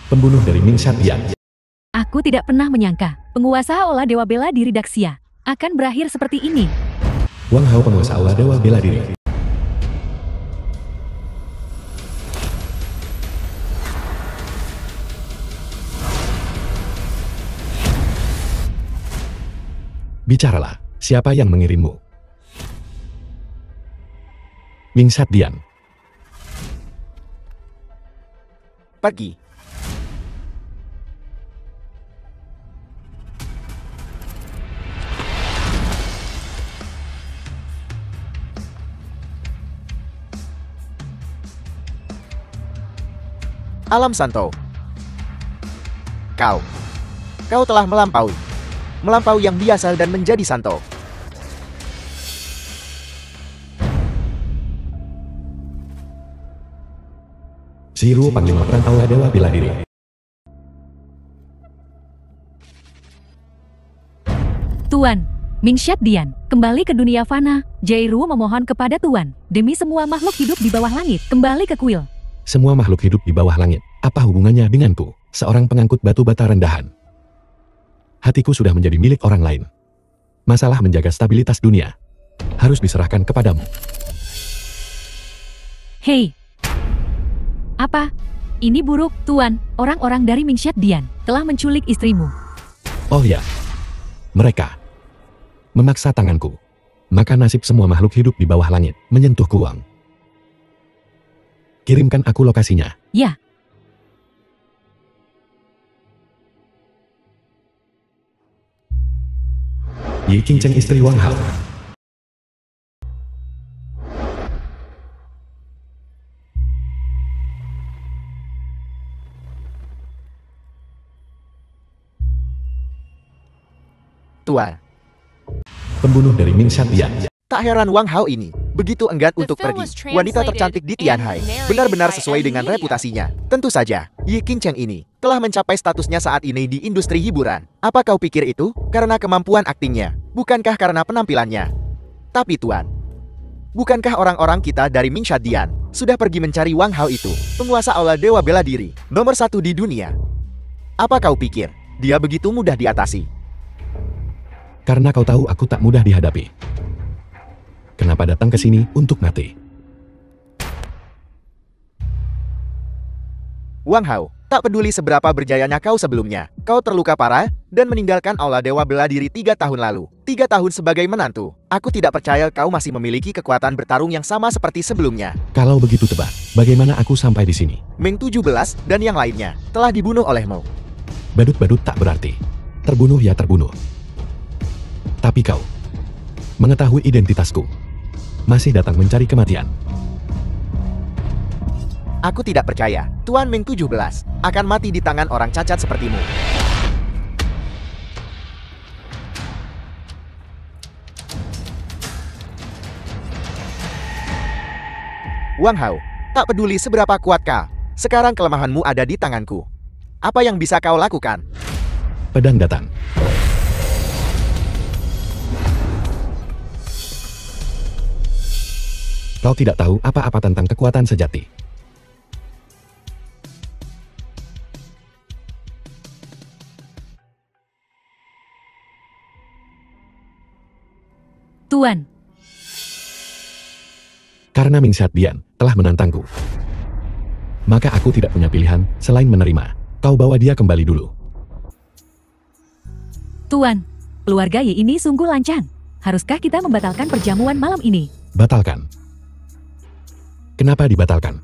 Pembunuh dari Ming Shadian. Aku tidak pernah menyangka penguasa Aula Dewa Bela Diri Daxia akan berakhir seperti ini. Wang Hao, penguasa Aula Dewa Bela Diri. Bicaralah, siapa yang mengirimmu? Ming Shadian. Pergi. Alam Santo. Kau telah melampaui yang biasa dan menjadi Santo. Ziru, Panglima Perang Aula Dewa Bela Diri. Tuan, Ming Shadian, kembali ke dunia fana. Jairu memohon kepada Tuan, demi semua makhluk hidup di bawah langit, kembali ke kuil. Semua makhluk hidup di bawah langit, apa hubungannya denganku, seorang pengangkut batu bata rendahan? Hatiku sudah menjadi milik orang lain. Masalah menjaga stabilitas dunia harus diserahkan kepadamu. Hei! Apa? Ini buruk, Tuan. Orang-orang dari Ming Shadian telah menculik istrimu. Oh ya, mereka memaksa tanganku. Maka nasib semua makhluk hidup di bawah langit menyentuh Kuang. Kirimkan aku lokasinya. Ya. Yi Qingcheng, istri Wang Hao. Tuan. Pembunuh dari Ming Shadian. Tak heran Wang Hao ini begitu enggan untuk pergi. Wanita tercantik di Tianhai benar-benar sesuai dengan reputasinya. Tentu saja, Yi Qingcheng ini telah mencapai statusnya saat ini di industri hiburan. Apa kau pikir itu karena kemampuan aktingnya? Bukankah karena penampilannya? Tapi Tuan, bukankah orang-orang kita dari Ming Shadian sudah pergi mencari Wang Hao itu, penguasa Aula Dewa Bela Diri, nomor 1 di dunia? Apa kau pikir dia begitu mudah diatasi? Karena kau tahu aku tak mudah dihadapi. Kenapa datang ke sini untuk mati? Wang Hao, tak peduli seberapa berjayanya kau sebelumnya, kau terluka parah dan meninggalkan Aula Dewa Bela Diri 3 tahun lalu. 3 tahun sebagai menantu. Aku tidak percaya kau masih memiliki kekuatan bertarung yang sama seperti sebelumnya. Kalau begitu tebak, bagaimana aku sampai di sini? Ming 17 dan yang lainnya telah dibunuh olehmu. Badut-badut tak berarti. Terbunuh ya terbunuh. Tapi kau mengetahui identitasku, masih datang mencari kematian. Aku tidak percaya Tuan Ming 17 akan mati di tangan orang cacat sepertimu. Wang Hao, tak peduli seberapa kuat kau, sekarang kelemahanmu ada di tanganku. Apa yang bisa kau lakukan? Pedang datang. Kau tidak tahu apa-apa tentang kekuatan sejati. Tuan. Karena Ming Shadian telah menantangku, maka aku tidak punya pilihan selain menerima. Kau bawa dia kembali dulu. Tuan, keluarga Yi ini sungguh lancang. Haruskah kita membatalkan perjamuan malam ini? Batalkan. Kenapa dibatalkan?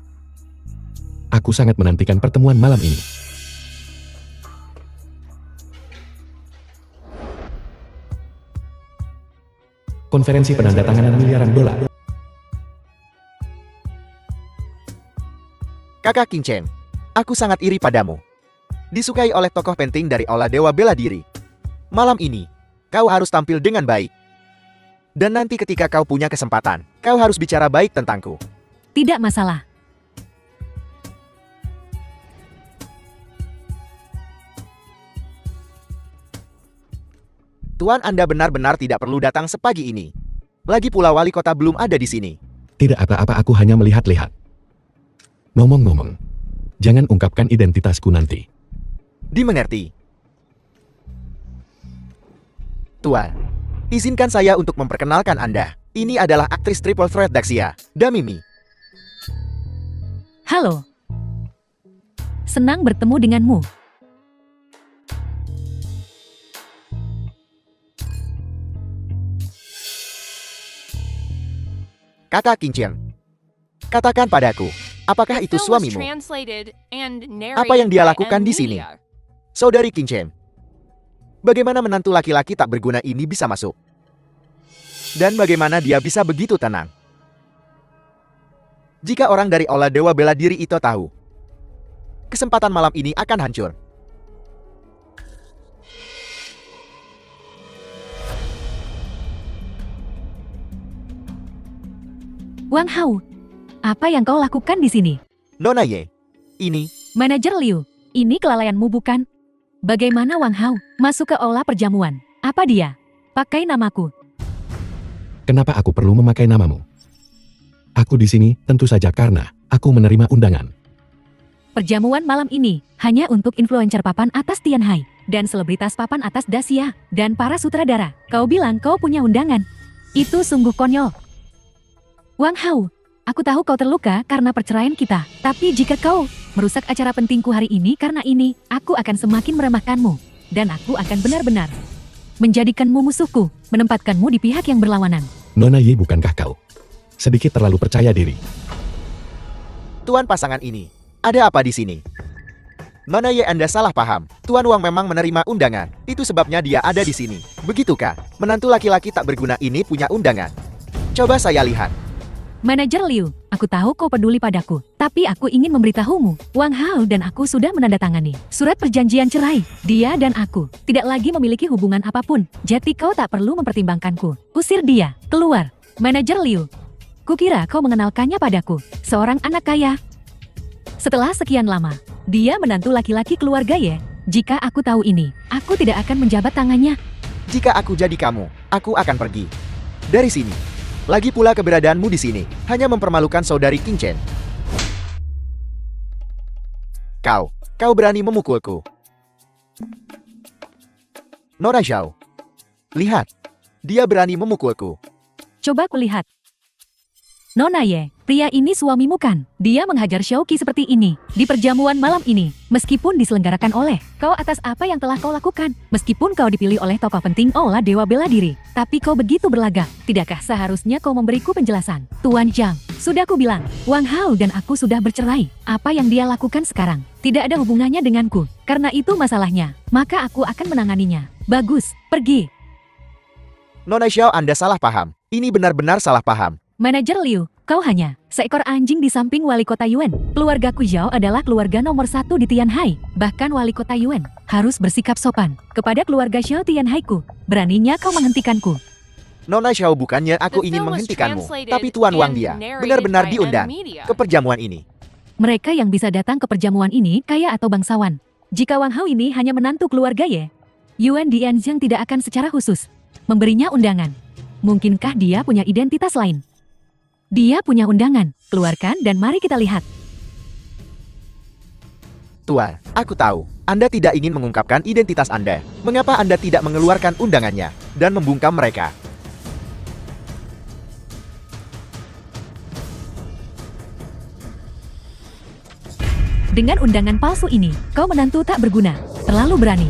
Aku sangat menantikan pertemuan malam ini. Konferensi penandatanganan miliaran dolar. Kakak Qingcheng, aku sangat iri padamu. Disukai oleh tokoh penting dari Aula Dewa Bela Diri. Malam ini, kau harus tampil dengan baik. Dan nanti ketika kau punya kesempatan, kau harus bicara baik tentangku. Tidak masalah. Tuan, Anda benar-benar tidak perlu datang sepagi ini. Lagi pula wali kota belum ada di sini. Tidak apa-apa, aku hanya melihat-lihat. Ngomong-ngomong, jangan ungkapkan identitasku nanti. Dimengerti. Tuan, izinkan saya untuk memperkenalkan Anda. Ini adalah aktris Triple Threat Daxia, Damimi. Halo. Senang bertemu denganmu. Kakak Qingqiang, katakan padaku, apakah itu suamimu? Apa yang dia lakukan di sini? Saudari Qingqiang, bagaimana menantu laki-laki tak berguna ini bisa masuk? Dan bagaimana dia bisa begitu tenang? Jika orang dari Aula Dewa Bela Diri itu tahu, kesempatan malam ini akan hancur. Wang Hao, apa yang kau lakukan di sini? Nona Ye, ini, Manajer Liu, ini kelalaianmu bukan? Bagaimana Wang Hao masuk ke aula perjamuan? Apa dia? Pakai namaku. Kenapa aku perlu memakai namamu? Aku di sini tentu saja karena aku menerima undangan. Perjamuan malam ini hanya untuk influencer papan atas Tianhai dan selebritas papan atas Daxia dan para sutradara. Kau bilang kau punya undangan. Itu sungguh konyol. Wang Hao, aku tahu kau terluka karena perceraian kita. Tapi jika kau merusak acara pentingku hari ini karena ini, aku akan semakin meremehkanmu. Dan aku akan benar-benar menjadikanmu musuhku, menempatkanmu di pihak yang berlawanan. Nona Ye, bukankah kau sedikit terlalu percaya diri? Tuan pasangan ini, ada apa di sini? Nona Ye, Anda salah paham. Tuan Wang memang menerima undangan. Itu sebabnya dia ada di sini. Begitukah? Menantu laki-laki tak berguna ini punya undangan. Coba saya lihat. Manajer Liu, aku tahu kau peduli padaku, tapi aku ingin memberitahumu, Wang Hao dan aku sudah menandatangani surat perjanjian cerai. Dia dan aku tidak lagi memiliki hubungan apapun, jadi kau tak perlu mempertimbangkanku. Usir dia, keluar. Manajer Liu, kukira kau mengenalkannya padaku, seorang anak kaya. Setelah sekian lama, dia menantu laki-laki keluarga Ye. Jika aku tahu ini, aku tidak akan menjabat tangannya. Jika aku jadi kamu, aku akan pergi dari sini. Lagi pula keberadaanmu di sini hanya mempermalukan saudari Qingqiang. Kau berani memukulku. Nora Zhao, lihat, dia berani memukulku. Coba kulihat. Nona Ye, pria ini suamimu kan? Dia menghajar Xiaoqi seperti ini di perjamuan malam ini, meskipun diselenggarakan oleh kau atas apa yang telah kau lakukan. Meskipun kau dipilih oleh tokoh penting Aula Dewa Bela Diri, tapi kau begitu berlagak. Tidakkah seharusnya kau memberiku penjelasan? Tuan Zhang, sudah ku bilang, Wang Hao dan aku sudah bercerai. Apa yang dia lakukan sekarang tidak ada hubungannya denganku. Karena itu masalahnya, maka aku akan menanganinya. Bagus, pergi. Nona Zhao, Anda salah paham. Ini benar-benar salah paham. Manajer Liu, kau hanya seekor anjing di samping wali kota Yuan. Keluargaku Zhao adalah keluarga nomor 1 di Tianhai. Bahkan wali kota Yuan harus bersikap sopan kepada keluarga Zhao Tianhai-ku. Beraninya kau menghentikanku. Nona Zhao, bukannya aku ingin menghentikanmu, tapi Tuan Wang dia benar-benar diundang ke perjamuan ini. Mereka yang bisa datang ke perjamuan ini kaya atau bangsawan. Jika Wang Hao ini hanya menantu keluarga Ye, Yuan Dianzhang tidak akan secara khusus memberinya undangan. Mungkinkah dia punya identitas lain? Dia punya undangan, keluarkan dan mari kita lihat. Tuan, aku tahu, Anda tidak ingin mengungkapkan identitas Anda. Mengapa Anda tidak mengeluarkan undangannya dan membungkam mereka? Dengan undangan palsu ini, kau menantu tak berguna, terlalu berani.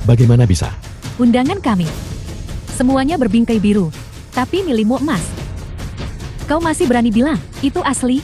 Bagaimana bisa? Undangan kami, semuanya berbingkai biru, tapi milikmu emas. Kau masih berani bilang, itu asli?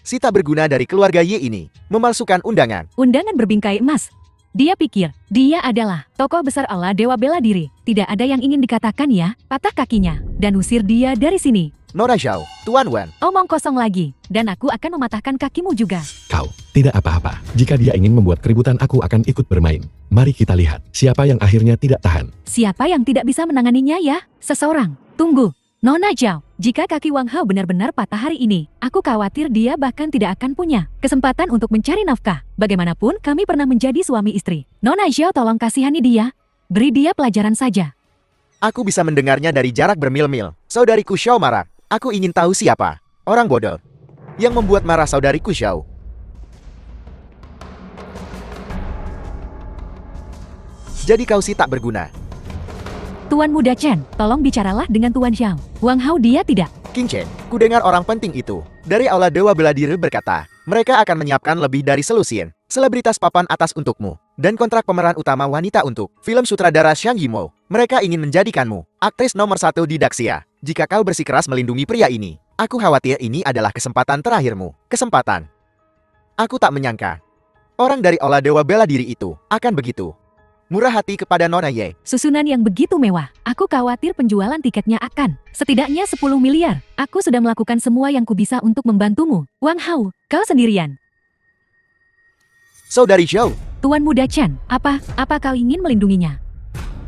Si tak berguna dari keluarga Ye ini memalsukan undangan. Undangan berbingkai emas. Dia pikir, dia adalah tokoh besar Aula Dewa Bela Diri. Tidak ada yang ingin dikatakan ya, patah kakinya, dan usir dia dari sini. Nora Zhao, Tuan Wan. Omong kosong lagi, dan aku akan mematahkan kakimu juga. Kau tidak apa-apa. Jika dia ingin membuat keributan, aku akan ikut bermain. Mari kita lihat siapa yang akhirnya tidak tahan. Siapa yang tidak bisa menanganinya ya? Seseorang. Tunggu. Nona Zhao, jika kaki Wang Hao benar-benar patah hari ini, aku khawatir dia bahkan tidak akan punya kesempatan untuk mencari nafkah. Bagaimanapun kami pernah menjadi suami istri. Nona Zhao, tolong kasihani dia. Beri dia pelajaran saja. Aku bisa mendengarnya dari jarak bermil-mil. Saudariku Xiao marah. Aku ingin tahu siapa orang bodoh yang membuat marah saudariku Xiao. Jadi kau sih tak berguna. Tuan Muda Chen, tolong bicaralah dengan Tuan Xiao. Wang Hao dia tidak. King Chen, kudengar orang penting itu dari Aula Dewa Bela Diri berkata, mereka akan menyiapkan lebih dari selusin selebritas papan atas untukmu, dan kontrak pemeran utama wanita untuk film sutradara Xiang Yimou. Mereka ingin menjadikanmu aktris nomor 1 di Daxia. Jika kau bersikeras melindungi pria ini, aku khawatir ini adalah kesempatan terakhirmu. Kesempatan. Aku tak menyangka orang dari Aula Dewa Bela Diri itu akan begitu murah hati kepada Nona Ye. Susunan yang begitu mewah, aku khawatir penjualan tiketnya akan setidaknya 10 miliar. Aku sudah melakukan semua yang kubisa untuk membantumu. Wang Hao, kau sendirian. Saudari Zhou, Tuan Muda Chen, apa kau ingin melindunginya?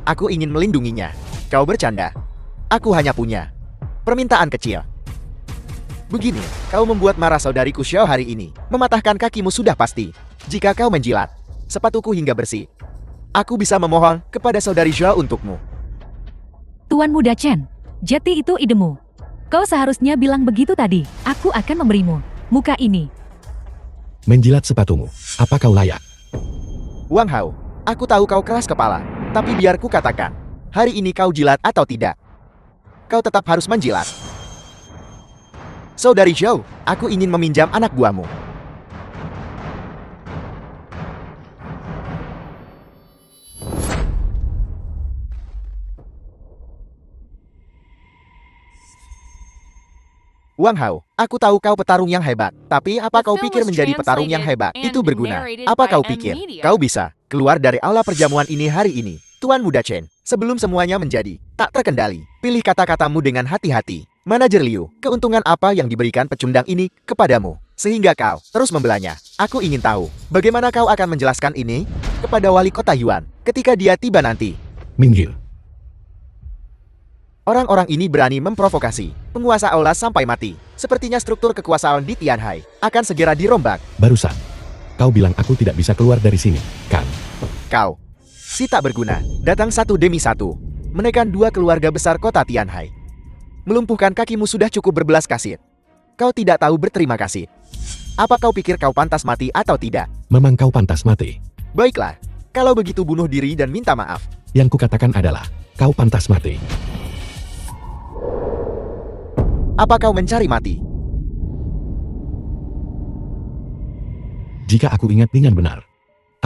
aku ingin melindunginya. Kau bercanda. Aku hanya punya permintaan kecil. Begini, kau membuat marah saudariku Xiao hari ini. Mematahkan kakimu sudah pasti. Jika kau menjilat sepatuku hingga bersih, aku bisa memohon kepada saudari Zhao untukmu. Tuan Muda Chen, jadi itu idemu. Kau seharusnya bilang begitu tadi. Aku akan memberimu muka ini. Menjilat sepatumu. Apa kau layak? Wang Hao, aku tahu kau keras kepala, tapi biar ku katakan, hari ini kau jilat atau tidak, kau tetap harus menjilat. Saudari Zhao, aku ingin meminjam anak buahmu. Wang Hao, aku tahu kau petarung yang hebat, tapi apa kau pikir menjadi petarung yang hebat itu berguna? Apa kau pikir kau bisa keluar dari aula perjamuan ini hari ini? Tuan Muda Chen, sebelum semuanya menjadi tak terkendali, pilih kata-katamu dengan hati-hati. Manajer Liu, keuntungan apa yang diberikan pecundang ini kepadamu, sehingga kau terus membelanya? Aku ingin tahu, bagaimana kau akan menjelaskan ini kepada wali kota Yuan ketika dia tiba nanti? Minggir. Orang-orang ini berani memprovokasi penguasa aula sampai mati. Sepertinya struktur kekuasaan di Tianhai akan segera dirombak. Barusan, kau bilang aku tidak bisa keluar dari sini, kan? Kau, si tak berguna, datang satu demi satu, menekan dua keluarga besar kota Tianhai. Melumpuhkan kakimu sudah cukup berbelas kasih. Kau tidak tahu berterima kasih. Apa kau pikir kau pantas mati atau tidak? Memang kau pantas mati. Baiklah, kalau begitu bunuh diri dan minta maaf. Yang kukatakan adalah, kau pantas mati. Apa kau mencari mati? Jika aku ingat dengan benar,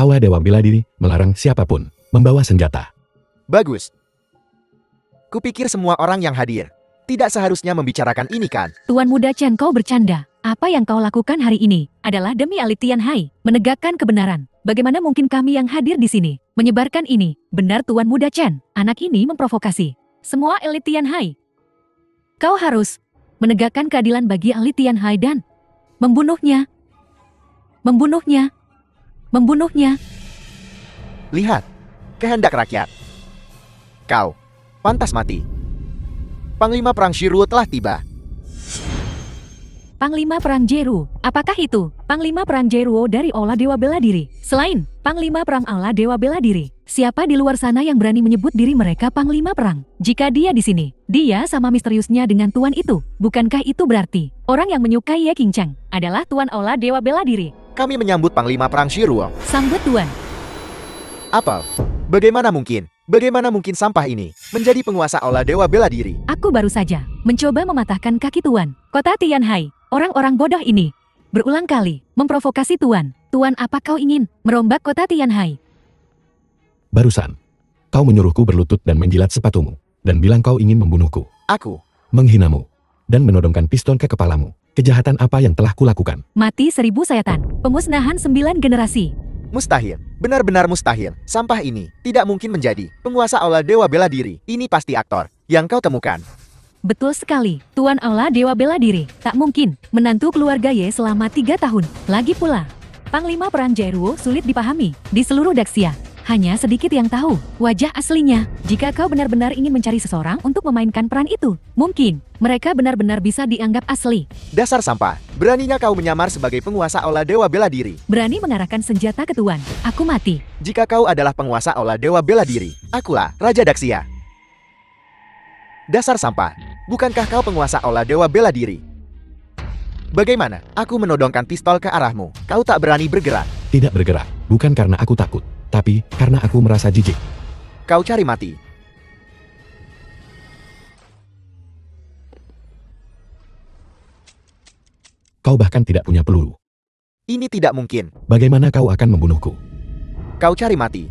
Aula Dewa Bela Diri melarang siapapun membawa senjata. Bagus. Kupikir semua orang yang hadir tidak seharusnya membicarakan ini kan? Tuan Muda Chen, kau bercanda. Apa yang kau lakukan hari ini adalah demi elit Tianhai, menegakkan kebenaran. Bagaimana mungkin kami yang hadir di sini menyebarkan ini? Benar Tuan Muda Chen, anak ini memprovokasi semua elit Tianhai. Kau harus menegakkan keadilan bagi elit Tianhai dan membunuhnya. Membunuhnya. Membunuhnya. Lihat, kehendak rakyat. Kau pantas mati. Panglima Perang Shiruo telah tiba. Panglima Perang Jeru, apakah itu Panglima Perang Jeruo dari Aula Dewa Bela Diri? Selain Panglima Perang Aula Dewa Bela Diri, siapa di luar sana yang berani menyebut diri mereka Panglima Perang? Jika dia di sini, dia sama misteriusnya dengan Tuan itu. Bukankah itu berarti orang yang menyukai Ye Qingcheng adalah Tuan Aula Dewa Bela Diri? Kami menyambut Panglima Perang Shiruo. Sambut Tuan. Apa? Bagaimana mungkin? Bagaimana mungkin sampah ini menjadi penguasa Aula Dewa Bela Diri? Aku baru saja mencoba mematahkan kaki Tuan. Kota Tianhai, orang-orang bodoh ini berulang kali memprovokasi Tuan. Tuan, apa kau ingin merombak kota Tianhai? Barusan, kau menyuruhku berlutut dan menjilat sepatumu, dan bilang kau ingin membunuhku. Aku Menghinamu, dan menodongkan pistol ke kepalamu. Kejahatan apa yang telah kulakukan? Mati 1000 sayatan, pemusnahan 9 generasi. mustahil, benar-benar mustahil. Sampah ini tidak mungkin menjadi penguasa Aula Dewa Bela Diri. Ini pasti aktor yang kau temukan. Betul sekali, Tuan Aula Dewa Bela Diri. Tak mungkin menantu keluarga Ye selama 3 tahun. Lagi pula, Panglima Perang Jeruo sulit dipahami di seluruh Daxia. Hanya sedikit yang tahu wajah aslinya. Jika kau benar-benar ingin mencari seseorang untuk memainkan peran itu, mungkin mereka benar-benar bisa dianggap asli. Dasar sampah, beraninya kau menyamar sebagai penguasa Aula Dewa Bela Diri. Berani mengarahkan senjata ke Tuan. Aku mati. Jika kau adalah penguasa Aula Dewa Bela Diri, akulah Raja Daxia. Dasar sampah, bukankah kau penguasa Aula Dewa Bela Diri? Bagaimana? Aku menodongkan pistol ke arahmu. Kau tak berani bergerak. Tidak bergerak, bukan karena aku takut, tapi karena aku merasa jijik. Kau cari mati. Kau bahkan tidak punya peluru. Ini tidak mungkin. Bagaimana kau akan membunuhku? Kau cari mati.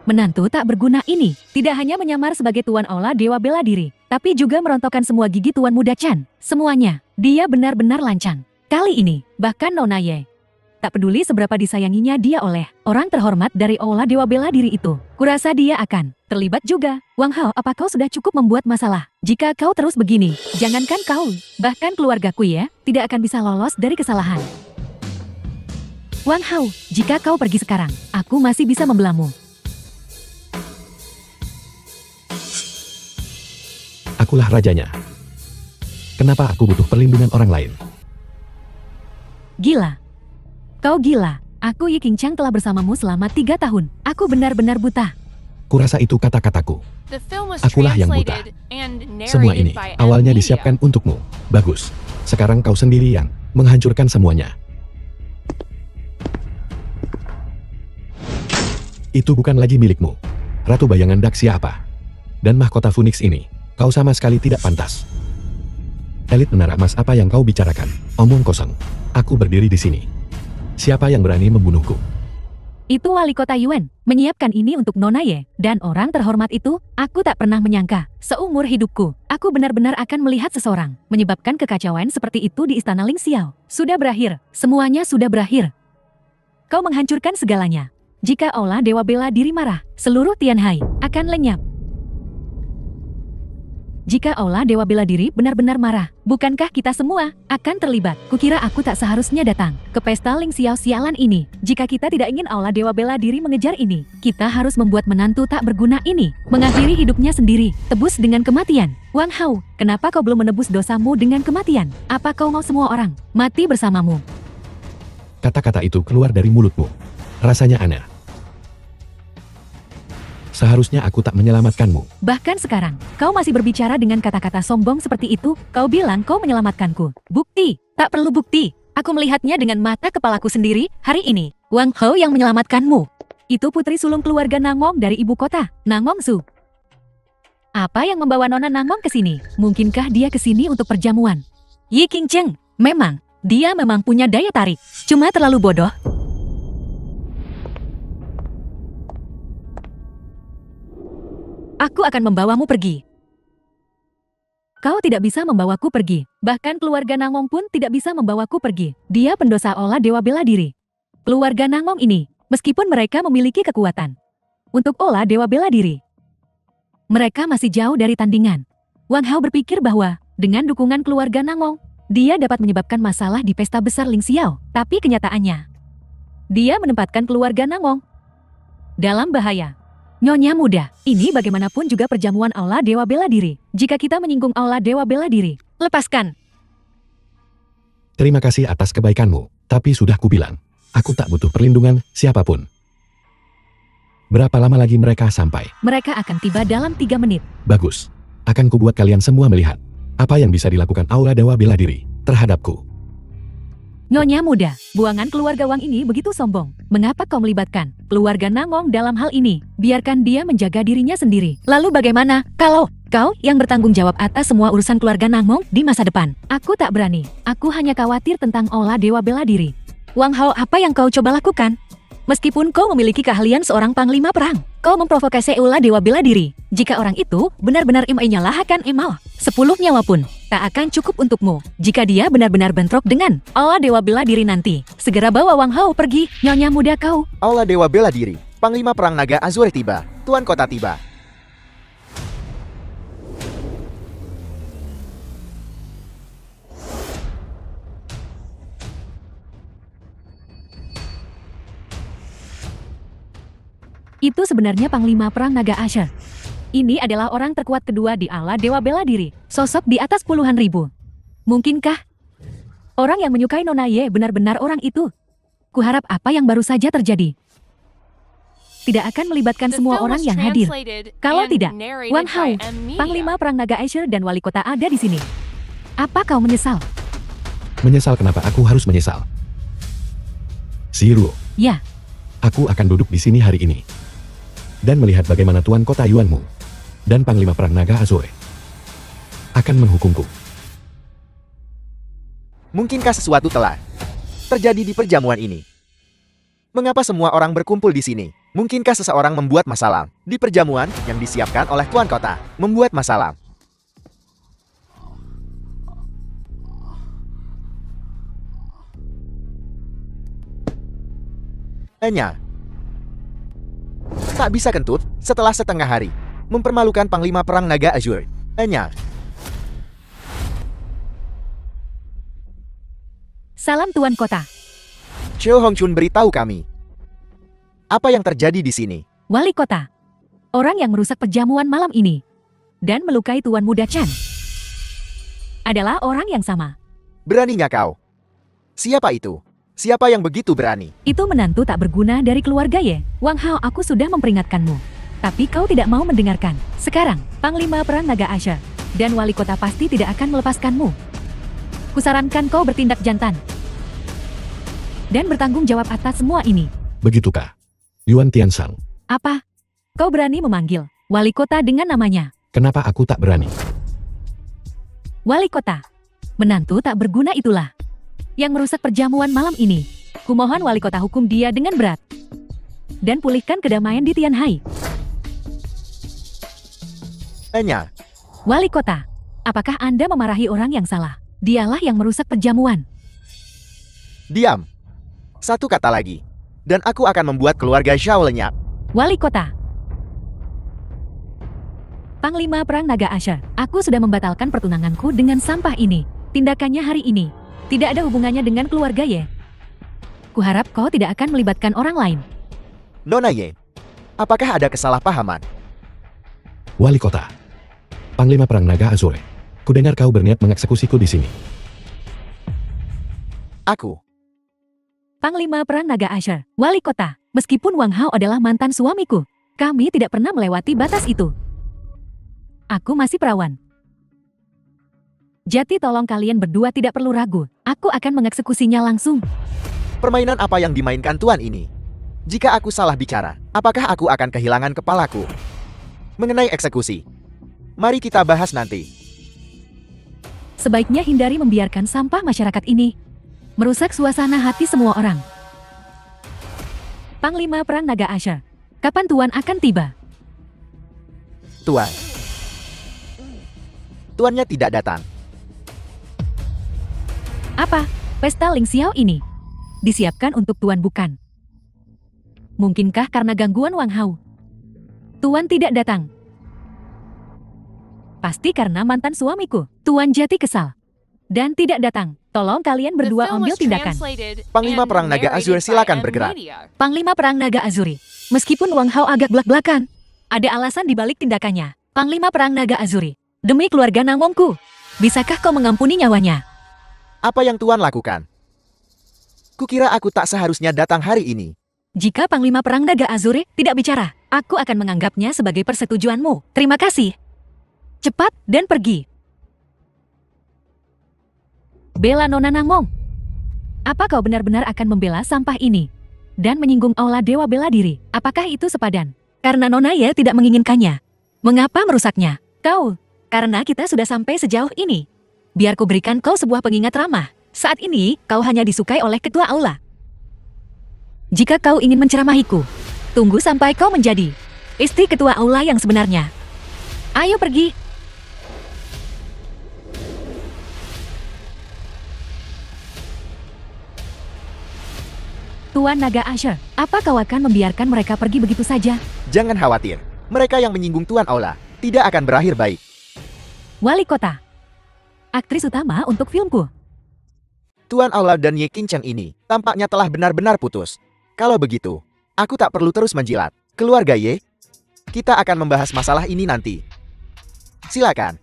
Menantu tak berguna ini tidak hanya menyamar sebagai tuan Aula Dewa Bela Diri, tapi juga merontokkan semua gigi Tuan Muda Chan. Semuanya, dia benar-benar lancang. Kali ini, bahkan Nona Ye tak peduli seberapa disayanginya dia oleh orang terhormat dari Aula Dewa Bela Diri itu. Kurasa dia akan terlibat juga. Wang Hao, apa kau sudah cukup membuat masalah? Jika kau terus begini, jangankan kau, bahkan keluargaku ya, tidak akan bisa lolos dari kesalahan. Wang Hao, jika kau pergi sekarang, aku masih bisa membelamu. Akulah rajanya. Kenapa aku butuh perlindungan orang lain? Gila. Kau gila. Aku Ye Qingqiang telah bersamamu selama 3 tahun. Aku benar-benar buta. Kurasa itu kata-kataku. Akulah yang buta. Semua ini awalnya disiapkan untukmu. Bagus. Sekarang kau sendiri yang menghancurkan semuanya. Itu bukan lagi milikmu. Ratu bayangan Dak siapa? Dan mahkota Phoenix ini. Kau sama sekali tidak pantas. Elit menara emas, apa yang kau bicarakan? Omong kosong. Aku berdiri di sini. Siapa yang berani membunuhku? Itu wali kota Yuan, menyiapkan ini untuk Nona Ye. Dan orang terhormat itu, aku tak pernah menyangka. Seumur hidupku, aku benar-benar akan melihat seseorang menyebabkan kekacauan seperti itu di istana Ling Xiao. Sudah berakhir. Semuanya sudah berakhir. Kau menghancurkan segalanya. Jika Aula Dewa Bela Diri marah, seluruh Tianhai akan lenyap. Jika Aula Dewa Bela Diri benar-benar marah, bukankah kita semua akan terlibat? Kukira aku tak seharusnya datang ke pesta Ling Xiao sialan ini. Jika kita tidak ingin Aula Dewa Bela Diri mengejar ini, kita harus membuat menantu tak berguna ini mengakhiri hidupnya sendiri, tebus dengan kematian. Wang Hao, kenapa kau belum menebus dosamu dengan kematian? Apa kau mau semua orang mati bersamamu? Kata-kata itu keluar dari mulutmu. Rasanya aneh. Seharusnya aku tak menyelamatkanmu. Bahkan sekarang, kau masih berbicara dengan kata-kata sombong seperti itu. Kau bilang kau menyelamatkanku. Bukti, tak perlu bukti. Aku melihatnya dengan mata kepalaku sendiri hari ini. Wang Hao yang menyelamatkanmu. Itu putri sulung keluarga Nangong dari ibu kota, Nangong Su. Apa yang membawa Nona Nangong ke sini? Mungkinkah dia ke sini untuk perjamuan? Ye Qingqiang, memang, dia memang punya daya tarik. Cuma terlalu bodoh. Aku akan membawamu pergi. Kau tidak bisa membawaku pergi. Bahkan keluarga Nangong pun tidak bisa membawaku pergi. Dia pendosa Aula Dewa Bela Diri. Keluarga Nangong ini, meskipun mereka memiliki kekuatan untuk Aula Dewa Bela Diri, mereka masih jauh dari tandingan. Wang Hao berpikir bahwa dengan dukungan keluarga Nangong, dia dapat menyebabkan masalah di pesta besar Ling Xiao. Tapi kenyataannya, dia menempatkan keluarga Nangong dalam bahaya. Nyonya muda, ini bagaimanapun juga perjamuan Aula Dewa Bela Diri. Jika kita menyinggung Aula Dewa Bela Diri, lepaskan. Terima kasih atas kebaikanmu, tapi sudah kubilang, aku tak butuh perlindungan siapapun. Berapa lama lagi mereka sampai? Mereka akan tiba dalam 3 menit. Bagus. Akan kubuat kalian semua melihat apa yang bisa dilakukan Aula Dewa Bela Diri terhadapku. Nyonya muda, buangan keluarga Wang ini begitu sombong. Mengapa kau melibatkan keluarga Nangong dalam hal ini? Biarkan dia menjaga dirinya sendiri. Lalu bagaimana kalau kau yang bertanggung jawab atas semua urusan keluarga Nangong di masa depan? Aku tak berani. Aku hanya khawatir tentang Aula Dewa Bela Diri. Wang Hao, apa yang kau coba lakukan? Meskipun kau memiliki keahlian seorang panglima perang, kau memprovokasi Aula Dewa Bela Diri. Jika orang itu benar-benar nyalahakan emal, 10 nyawa pun tak akan cukup untukmu. Jika dia benar-benar bentrok dengan Aula Dewa Bela Diri nanti, segera bawa Wang Hao pergi. Nyonya muda kau. Aula Dewa Bela Diri, Panglima Perang Naga Azure tiba. Tuan Kota tiba. Itu sebenarnya Panglima Perang Naga Azure. Ini adalah orang terkuat kedua di Aula Dewa Bela Diri. Sosok di atas puluhan ribu. Mungkinkah orang yang menyukai Nona Ye benar-benar orang itu? Kuharap apa yang baru saja terjadi tidak akan melibatkan semua orang yang hadir. Kalau tidak, Wang Hao, Panglima Perang Naga Azure dan Wali Kota ada di sini. Apa kau menyesal? Menyesal? Kenapa aku harus menyesal? Zero. Ya. Aku akan duduk di sini hari ini dan melihat bagaimana Tuan Kota Yuanmu dan Panglima Perang Naga Azure akan menghukumku. Mungkinkah sesuatu telah terjadi di perjamuan ini? Mengapa semua orang berkumpul di sini? Mungkinkah seseorang membuat masalah di perjamuan yang disiapkan oleh Tuan Kota? Membuat masalah. Enya. Tak bisa kentut setelah setengah hari. Mempermalukan Panglima Perang Naga Azure. Enya. Salam Tuan Kota. Cheo Hongchun beritahu kami. Apa yang terjadi di sini? Wali Kota. Orang yang merusak perjamuan malam ini dan melukai Tuan Muda Chan adalah orang yang sama. Berani nggak kau? Siapa itu? Siapa yang begitu berani? Itu menantu tak berguna dari keluarga Ye. Wang Hao, aku sudah memperingatkanmu. Tapi kau tidak mau mendengarkan. Sekarang, Panglima Perang Naga Azure dan Wali Kota pasti tidak akan melepaskanmu. Kusarankan kau bertindak jantan dan bertanggung jawab atas semua ini. Begitukah? Yuan Tiansang, Apa? Kau berani memanggil Wali Kota dengan namanya? kenapa aku tak berani? Wali Kota. Menantu tak berguna itulah yang merusak perjamuan malam ini. Kumohon Wali Kota hukum dia dengan berat dan pulihkan kedamaian di Tianhai. Enya. Wali Kota, apakah Anda memarahi orang yang salah? Dialah yang merusak perjamuan. Diam. Satu kata lagi. Dan aku akan membuat keluarga Xiao lenyap. Wali Kota. Panglima Perang Naga Azure, aku sudah membatalkan pertunanganku dengan sampah ini. Tindakannya hari ini tidak ada hubungannya dengan keluarga Ye. Kuharap kau tidak akan melibatkan orang lain. Nona Ye, apakah ada kesalahpahaman? Wali Kota, Panglima Perang Naga Azure, kudengar kau berniat mengeksekusiku di sini. Aku. Panglima Perang Naga Azure, Wali Kota, meskipun Wang Hao adalah mantan suamiku, kami tidak pernah melewati batas itu. Aku masih perawan. Jadi tolong kalian berdua tidak perlu ragu, aku akan mengeksekusinya langsung. Permainan apa yang dimainkan Tuan ini? Jika aku salah bicara, apakah aku akan kehilangan kepalaku? Mengenai eksekusi, mari kita bahas nanti. Sebaiknya hindari membiarkan sampah masyarakat ini merusak suasana hati semua orang. Panglima Perang Naga Azure, kapan Tuan akan tiba? Tuan. Tuannya tidak datang. Apa? Pesta Ling Xiao ini disiapkan untuk Tuan bukan? Mungkinkah karena gangguan Wang Hao Tuan tidak datang? Pasti karena mantan suamiku. Tuan Jati kesal dan tidak datang. Tolong kalian berdua ambil tindakan. Panglima Perang Naga Azure, silakan bergerak. Panglima Perang Naga Azure, meskipun Wang Hao agak belak-belakan, ada alasan di balik tindakannya. Panglima Perang Naga Azure, demi keluarga Nangongku, bisakah kau mengampuni nyawanya? Apa yang Tuan lakukan? Kukira aku tak seharusnya datang hari ini. Jika Panglima Perang Naga Azure tidak bicara, aku akan menganggapnya sebagai persetujuanmu. Terima kasih. Cepat dan pergi. Bela Nona Nangmong. Apa kau benar-benar akan membela sampah ini dan menyinggung aula Dewa Bela Diri? Apakah itu sepadan? Karena Nona Ye tidak menginginkannya. Mengapa merusaknya? Kau, karena kita sudah sampai sejauh ini. Biar ku berikan kau sebuah pengingat ramah. Saat ini, kau hanya disukai oleh ketua aula. Jika kau ingin menceramahiku, tunggu sampai kau menjadi istri ketua aula yang sebenarnya. Ayo pergi. Tuan Naga Azure, apa kau akan membiarkan mereka pergi begitu saja? Jangan khawatir. Mereka yang menyinggung Tuan Aula tidak akan berakhir baik. Wali Kota, aktris utama untuk filmku. Tuan Aula dan Ye Qingcheng ini tampaknya telah benar-benar putus. Kalau begitu, aku tak perlu terus menjilat. Keluarga Ye, kita akan membahas masalah ini nanti. Silakan.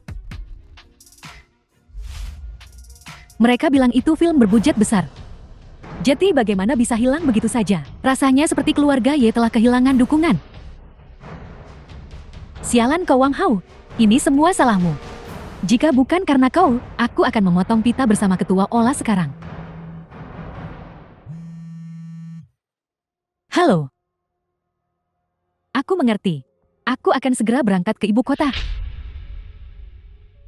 Mereka bilang itu film berbudget besar. Jadi bagaimana bisa hilang begitu saja? Rasanya seperti keluarga Ye telah kehilangan dukungan. Sialan kau Wang Hao, ini semua salahmu. Jika bukan karena kau, aku akan memotong pita bersama ketua Ola sekarang. Halo. Aku mengerti. Aku akan segera berangkat ke ibu kota.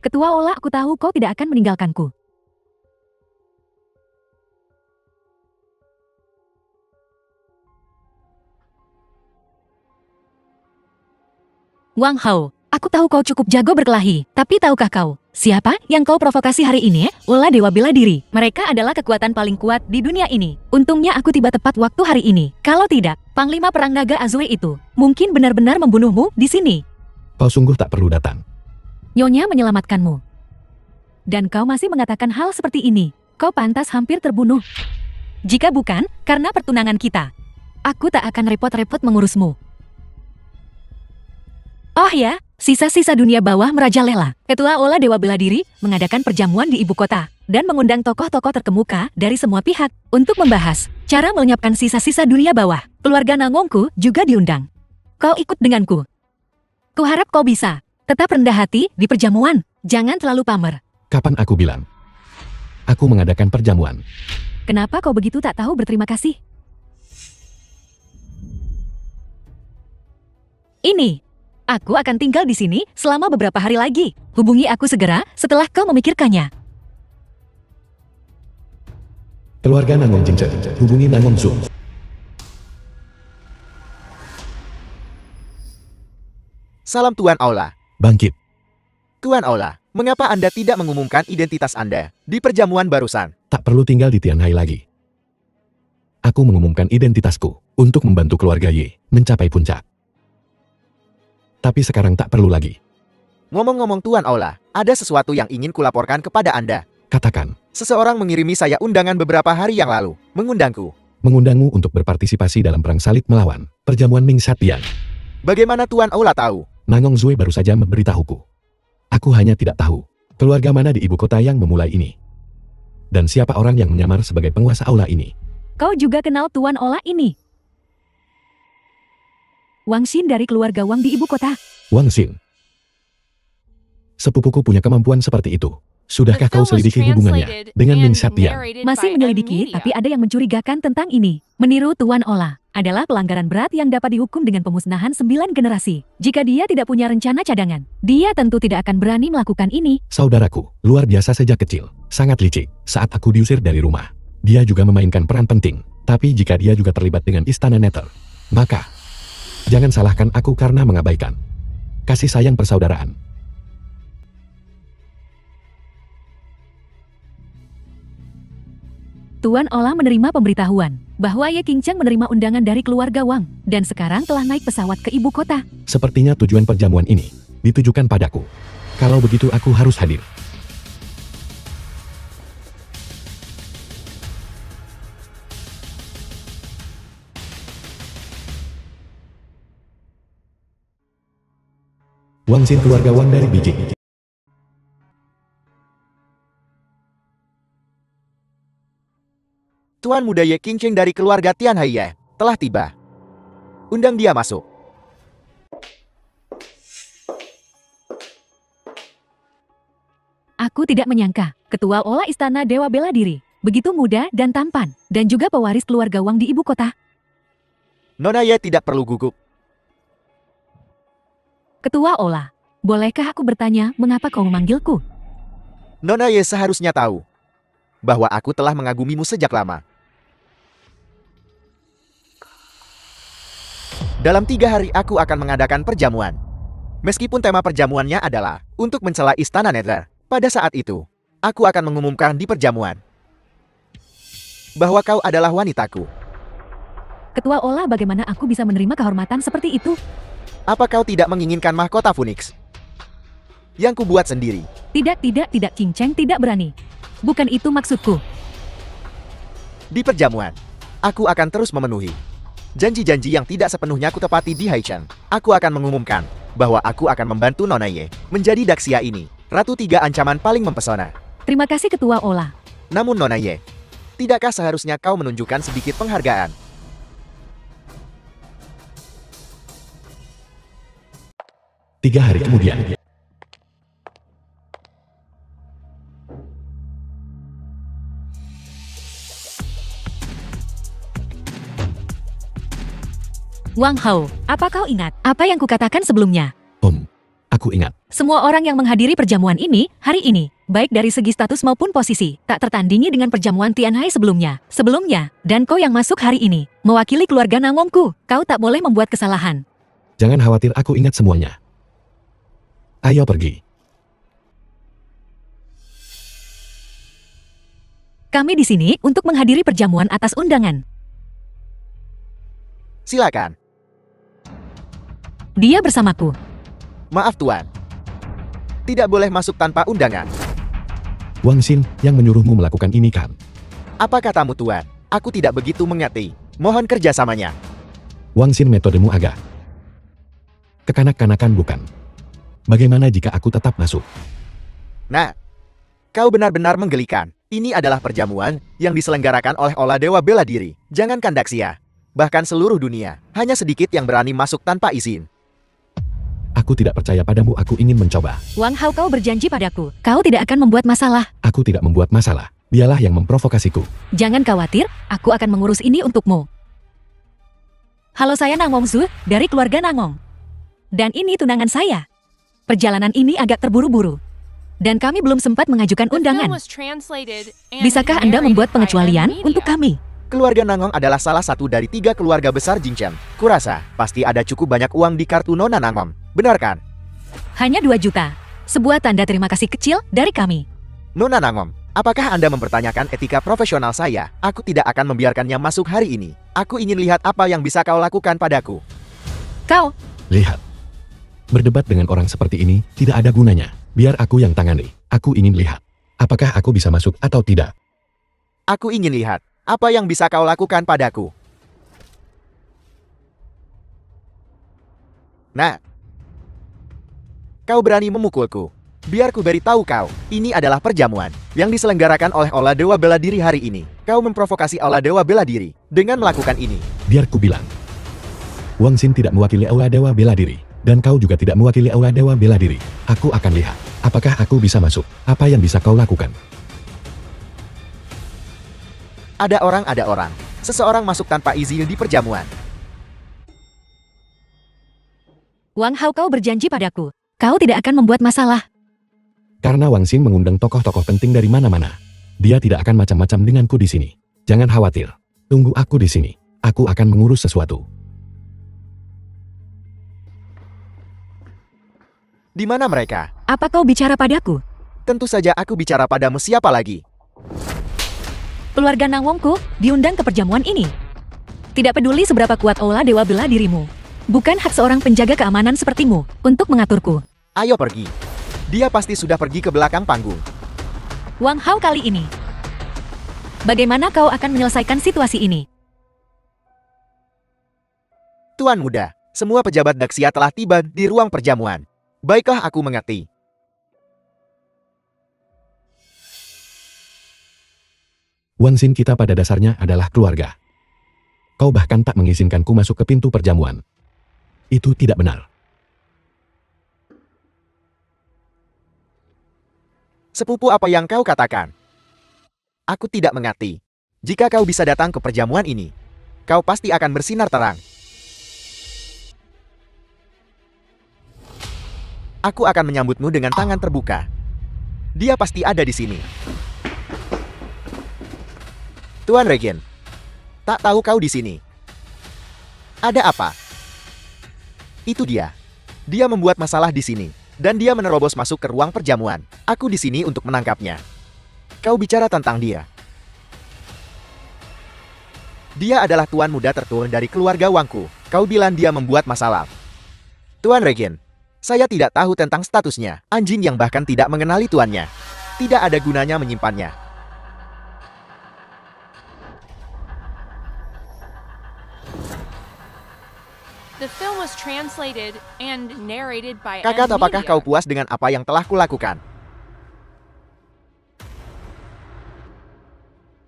Ketua Ola, aku tahu kau tidak akan meninggalkanku. Wang Hao, aku tahu kau cukup jago berkelahi, tapi tahukah kau, siapa yang kau provokasi hari ini? Ola Dewa Bela Diri. Mereka adalah kekuatan paling kuat di dunia ini. Untungnya aku tiba tepat waktu hari ini. Kalau tidak, Panglima Perang Naga Azue itu mungkin benar-benar membunuhmu di sini. Kau sungguh tak perlu datang. Nyonya menyelamatkanmu. Dan kau masih mengatakan hal seperti ini. Kau pantas hampir terbunuh. Jika bukan, karena pertunangan kita. Aku tak akan repot-repot mengurusmu. Oh ya, sisa-sisa dunia bawah merajalela. Ketua Ola Dewa Bela Diri mengadakan perjamuan di ibu kota dan mengundang tokoh-tokoh terkemuka dari semua pihak untuk membahas cara melenyapkan sisa-sisa dunia bawah. Keluarga Nangongku juga diundang. Kau ikut denganku. Kuharap kau bisa tetap rendah hati di perjamuan. Jangan terlalu pamer. Kapan aku bilang? Aku mengadakan perjamuan. Kenapa kau begitu tak tahu berterima kasih? Ini. Aku akan tinggal di sini selama beberapa hari lagi. Hubungi aku segera setelah kau memikirkannya. Keluarga Nangong Jingce, hubungi Nangong Zu. Salam Tuan Aula. Bangkit. Tuan Aula, mengapa Anda tidak mengumumkan identitas Anda di perjamuan barusan? Tak perlu tinggal di Tianhai lagi. Aku mengumumkan identitasku untuk membantu keluarga Ye mencapai puncak. Tapi sekarang tak perlu lagi. Ngomong-ngomong Tuan Aula, ada sesuatu yang ingin kulaporkan kepada Anda. Katakan, Seseorang mengirimi saya undangan beberapa hari yang lalu, mengundangku. mengundangmu untuk berpartisipasi dalam perang salib melawan perjamuan Ming Satian. Bagaimana Tuan Aula tahu? Nangong Zue baru saja memberitahuku. Aku hanya tidak tahu keluarga mana di ibu kota yang memulai ini. Dan siapa orang yang menyamar sebagai penguasa aula ini. Kau juga kenal Tuan Ola ini? Wang Xin dari keluarga Wang di ibu kota. Wang Xin. Sepupuku punya kemampuan seperti itu. Sudahkah kau selidiki hubungannya dengan Ming Satian? Masih menyelidiki, tapi ada yang mencurigakan tentang ini. Meniru Tuan Ola adalah pelanggaran berat yang dapat dihukum dengan pemusnahan 9 generasi. Jika dia tidak punya rencana cadangan, dia tentu tidak akan berani melakukan ini. Saudaraku, luar biasa sejak kecil. Sangat licik. Saat aku diusir dari rumah, dia juga memainkan peran penting. Tapi jika dia juga terlibat dengan Istana Nether, maka jangan salahkan aku karena mengabaikan kasih sayang persaudaraan. Tuan Ola menerima pemberitahuan bahwa Ye Qingcheng menerima undangan dari keluarga Wang dan sekarang telah naik pesawat ke ibu kota. Sepertinya tujuan perjamuan ini ditujukan padaku. Kalau begitu aku harus hadir. Wang Xin keluarga Wang dari Beijing. Tuan muda Ye Qingcheng dari keluarga Tianhai Ye telah tiba. Undang dia masuk. Aku tidak menyangka, Ketua Ola Istana Dewa Bela Diri, begitu muda dan tampan, dan juga pewaris keluarga Wang di ibu kota. Nona Ye tidak perlu gugup. Ketua Ola, bolehkah aku bertanya mengapa kau memanggilku? Nona Ye seharusnya tahu bahwa aku telah mengagumimu sejak lama. Dalam 3 hari aku akan mengadakan perjamuan. Meskipun tema perjamuannya adalah untuk mencela Istana Nether. Pada saat itu, aku akan mengumumkan di perjamuan bahwa kau adalah wanitaku. Ketua Ola, bagaimana aku bisa menerima kehormatan seperti itu? Apa kau tidak menginginkan mahkota Phoenix yang kubuat sendiri? Tidak, Qingcheng tidak berani. Bukan itu maksudku. Di perjamuan, aku akan terus memenuhi janji-janji yang tidak sepenuhnya kutepati di Haichen. Aku akan mengumumkan bahwa aku akan membantu Nona Ye menjadi Daxia ini, Ratu 3 ancaman paling mempesona. Terima kasih Ketua Ola. Namun Nona Ye, tidakkah seharusnya kau menunjukkan sedikit penghargaan? Tiga hari kemudian. Wang Hao, apa kau ingat apa yang kukatakan sebelumnya? Aku ingat. Semua orang yang menghadiri perjamuan ini, hari ini, baik dari segi status maupun posisi, tak tertandingi dengan perjamuan Tianhai sebelumnya. Dan kau yang masuk hari ini, mewakili keluarga Nangongku, kau tak boleh membuat kesalahan. Jangan khawatir, aku ingat semuanya. Ayo pergi. Kami di sini untuk menghadiri perjamuan atas undangan. Silakan. Dia bersamaku. Maaf Tuan. Tidak boleh masuk tanpa undangan. Wang Xin yang menyuruhmu melakukan ini kan? Apa katamu Tuan? Aku tidak begitu mengerti. Mohon kerjasamanya. Wang Xin, metodemu agak kekanak-kanakan bukan? Bagaimana jika aku tetap masuk? Nah, kau benar-benar menggelikan. Ini adalah perjamuan yang diselenggarakan oleh Ola Dewa Bela Diri. Jangankan Daxia, bahkan seluruh dunia, hanya sedikit yang berani masuk tanpa izin. Aku tidak percaya padamu, aku ingin mencoba. Wang Hao, kau berjanji padaku, kau tidak akan membuat masalah. Aku tidak membuat masalah. Dialah yang memprovokasiku. Jangan khawatir, aku akan mengurus ini untukmu. Halo, saya Nangong Zhu, dari keluarga Nangong. Dan ini tunangan saya. Perjalanan ini agak terburu-buru. Dan kami belum sempat mengajukan undangan. Bisakah Anda membuat pengecualian untuk kami? Keluarga Nangong adalah salah satu dari 3 keluarga besar Jingchen. Kurasa, pasti ada cukup banyak uang di kartu Nona Nangong. Benar kan? Hanya 2 juta. Sebuah tanda terima kasih kecil dari kami. Nona Nangong, apakah Anda mempertanyakan etika profesional saya? Aku tidak akan membiarkannya masuk hari ini. Aku ingin lihat apa yang bisa kau lakukan padaku. Kau. Lihat. Berdebat dengan orang seperti ini tidak ada gunanya. Biar aku yang tangani. Aku ingin lihat. Apakah aku bisa masuk atau tidak? Aku ingin lihat apa yang bisa kau lakukan padaku. Nah, kau berani memukulku. Biar ku beritahu kau, ini adalah perjamuan yang diselenggarakan oleh Ola Dewa Bela Diri hari ini. Kau memprovokasi Ola Dewa Bela Diri dengan melakukan ini. Biar ku bilang. Wang Xin tidak mewakili Ola Dewa Bela Diri. Dan kau juga tidak mewakili Ola Dewa Bela Diri. Aku akan lihat. Apakah aku bisa masuk? Apa yang bisa kau lakukan? Ada orang. Seseorang masuk tanpa izin di perjamuan. Wang Hao, kau berjanji padaku. Kau tidak akan membuat masalah. Karena Wang Xin mengundang tokoh-tokoh penting dari mana-mana. Dia tidak akan macam-macam denganku di sini. Jangan khawatir. Tunggu aku di sini. Aku akan mengurus sesuatu. Di mana mereka? Apa kau bicara padaku? Tentu saja aku bicara padamu, siapa lagi? Keluarga Nangongku diundang ke perjamuan ini. Tidak peduli seberapa kuat Ola Dewa Bela Dirimu. Bukan hak seorang penjaga keamanan sepertimu untuk mengaturku. Ayo pergi. Dia pasti sudah pergi ke belakang panggung. Wang Hao, kali ini, bagaimana kau akan menyelesaikan situasi ini? Tuan muda, semua pejabat Daxia telah tiba di ruang perjamuan. Baiklah, aku mengerti. Wang Xin, kita pada dasarnya adalah keluarga. Kau bahkan tak mengizinkanku masuk ke pintu perjamuan. Itu tidak benar. Sepupu, apa yang kau katakan? Aku tidak mengerti. Jika kau bisa datang ke perjamuan ini, kau pasti akan bersinar terang. Aku akan menyambutmu dengan tangan terbuka. Dia pasti ada di sini. Tuan Regen, tak tahu kau di sini. Ada apa? Itu dia. Dia membuat masalah di sini, dan dia menerobos masuk ke ruang perjamuan. Aku di sini untuk menangkapnya. Kau bicara tentang dia. Dia adalah tuan muda terturun dari keluarga Wangku. Kau bilang dia membuat masalah. Tuan Regen, saya tidak tahu tentang statusnya. Anjing yang bahkan tidak mengenali tuannya. Tidak ada gunanya menyimpannya. Kakak, apakah kau puas dengan apa yang telah kulakukan?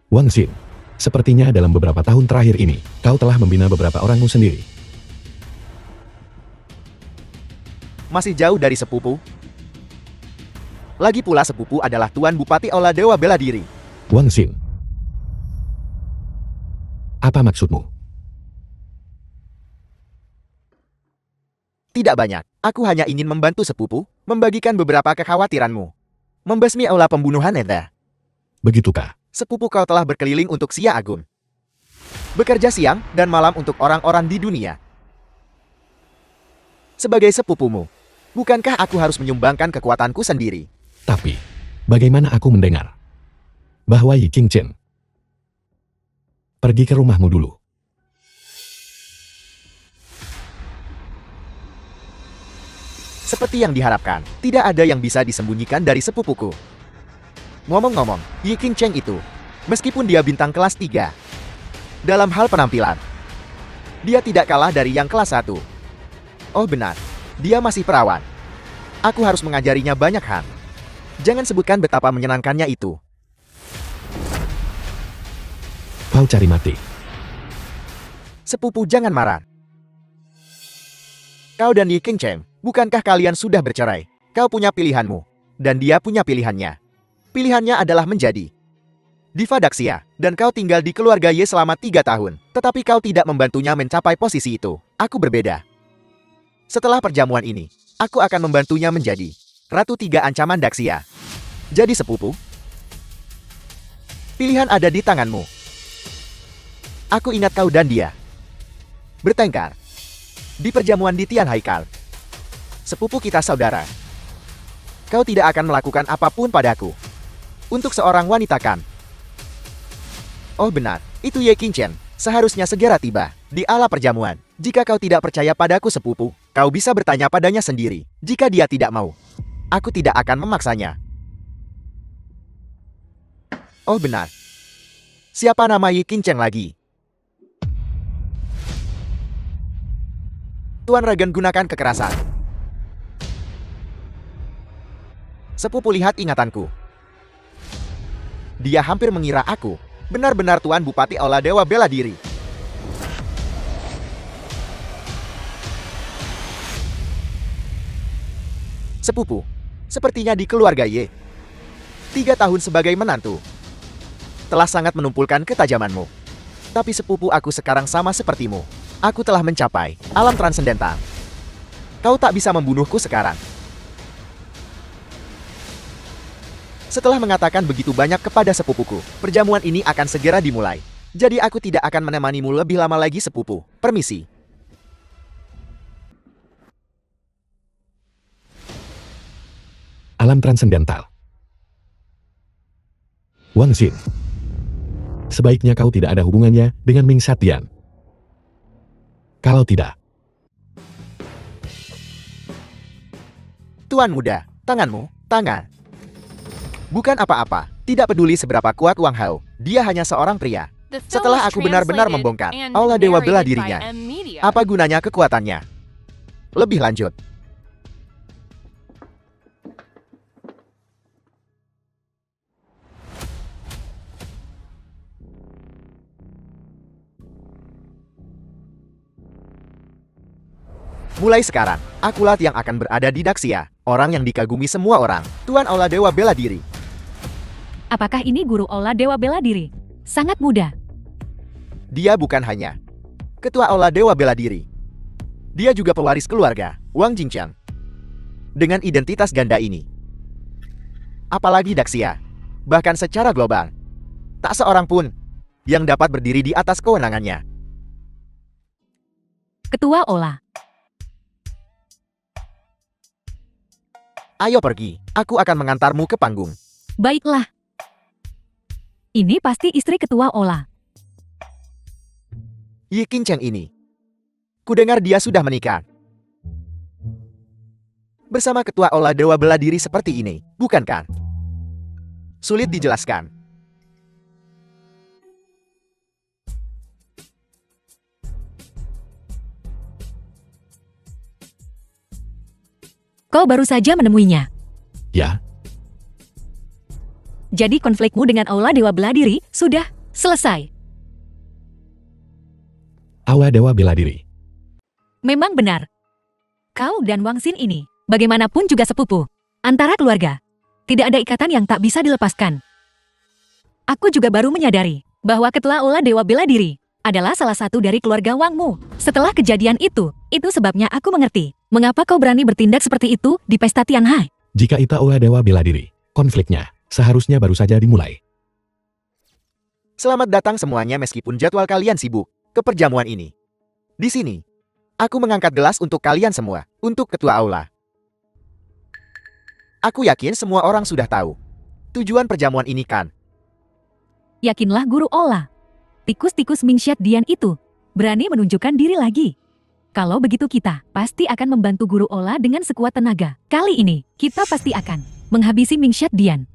Wang Xin, sepertinya dalam beberapa tahun terakhir ini, kau telah membina beberapa orangmu sendiri. Masih jauh dari sepupu. Lagi pula sepupu adalah Tuan Bupati Ola Dewa Bela Diri. Wang Xin, apa maksudmu? Tidak banyak. Aku hanya ingin membantu sepupu, membagikan beberapa kekhawatiranmu. Membasmi aula pembunuhan Nether. Begitukah? Sepupu kau telah berkeliling untuk Xia Agung. Bekerja siang dan malam untuk orang-orang di dunia. Sebagai sepupumu, bukankah aku harus menyumbangkan kekuatanku sendiri? Tapi, bagaimana aku mendengar bahwa Yi Qingchen pergi ke rumahmu dulu? Seperti yang diharapkan, tidak ada yang bisa disembunyikan dari sepupuku. Ngomong-ngomong, Yi Qingchen itu, meskipun dia bintang kelas 3, dalam hal penampilan, dia tidak kalah dari yang kelas 1. Oh benar, dia masih perawan. Aku harus mengajarinya banyak hal. Jangan sebutkan betapa menyenangkannya itu. Kau cari mati. Sepupu jangan marah. Kau dan Yi Qingchen, bukankah kalian sudah bercerai? Kau punya pilihanmu, dan dia punya pilihannya. Pilihannya adalah menjadi Diva Daxia, dan kau tinggal di keluarga Ye selama 3 tahun. Tetapi kau tidak membantunya mencapai posisi itu. Aku berbeda. Setelah perjamuan ini, aku akan membantunya menjadi Ratu 3 Ancaman Daxia. Jadi sepupu, pilihan ada di tanganmu. Aku ingat kau dan dia bertengkar di perjamuan di Tian Haikal. Sepupu kita saudara. Kau tidak akan melakukan apapun padaku. Untuk seorang wanita kan? Oh benar, itu Ye Qingchen. Seharusnya segera tiba di aula perjamuan. Jika kau tidak percaya padaku sepupu, kau bisa bertanya padanya sendiri. Jika dia tidak mau, aku tidak akan memaksanya. Oh benar. Siapa nama Yi Qingchen lagi? Tuan Ragen gunakan kekerasan. Sepupu lihat ingatanku. Dia hampir mengira aku benar-benar Tuan Bupati Aula Dewa Bela Diri. Sepupu, sepertinya di keluarga Ye. 3 tahun sebagai menantu telah sangat menumpulkan ketajamanmu. Tapi sepupu aku sekarang sama sepertimu. Aku telah mencapai alam transendental. Kau tak bisa membunuhku sekarang. Setelah mengatakan begitu banyak kepada sepupuku, perjamuan ini akan segera dimulai. Jadi aku tidak akan menemanimu lebih lama lagi sepupu. Permisi. Alam transendental. Wang Xin. Sebaiknya kau tidak ada hubungannya dengan Ming Satian. Kalau tidak, Tuan muda, tanganmu, tangan. Bukan apa-apa, tidak peduli seberapa kuat Wang Hao, dia hanya seorang pria. Setelah aku benar-benar membongkar Aula Dewa Bela Dirinya, apa gunanya kekuatannya? Lebih lanjut. Mulai sekarang, akulah yang akan berada di Daxia, orang yang dikagumi semua orang, Tuan Aula Dewa Bela Diri. Apakah ini guru Aula Dewa Bela Diri? Sangat mudah. Dia bukan hanya Ketua Aula Dewa Bela Diri. Dia juga pewaris keluarga, Wang Jingqiang. Dengan identitas ganda ini, apalagi Daxia, bahkan secara global, tak seorang pun yang dapat berdiri di atas kewenangannya. Ketua Aula. Ayo pergi, aku akan mengantarmu ke panggung. Baiklah. Ini pasti istri Ketua Aula. Yi Qingchen ini. Kudengar dia sudah menikah. Bersama Ketua Aula Dewa Bela Diri seperti ini, bukan kan? Sulit dijelaskan. Kau baru saja menemuinya. ya, Jadi konflikmu dengan Aula Dewa Bela Diri sudah selesai. Aula Dewa Bela Diri. Memang benar. Kau dan Wang Xin ini, bagaimanapun juga sepupu. Antara keluarga. Tidak ada ikatan yang tak bisa dilepaskan. Aku juga baru menyadari bahwa Ketua Aula Dewa Bela Diri adalah salah satu dari keluarga Wangmu. Setelah kejadian itu, Itu sebabnya aku mengerti. Mengapa kau berani bertindak seperti itu di pesta Tianhai? Jika Ita Aula Dewa Bela Diri, konfliknya seharusnya baru saja dimulai. Selamat datang semuanya meskipun jadwal kalian sibuk ke perjamuan ini. Di sini, aku mengangkat gelas untuk kalian semua, untuk ketua aula. Aku yakin semua orang sudah tahu tujuan perjamuan ini kan. Yakinlah Guru Ola. Tikus-tikus Mingxiat Dian itu berani menunjukkan diri lagi. Kalau begitu kita pasti akan membantu Guru Ola dengan sekuat tenaga. Kali ini, kita pasti akan menghabisi Mingxiat Dian.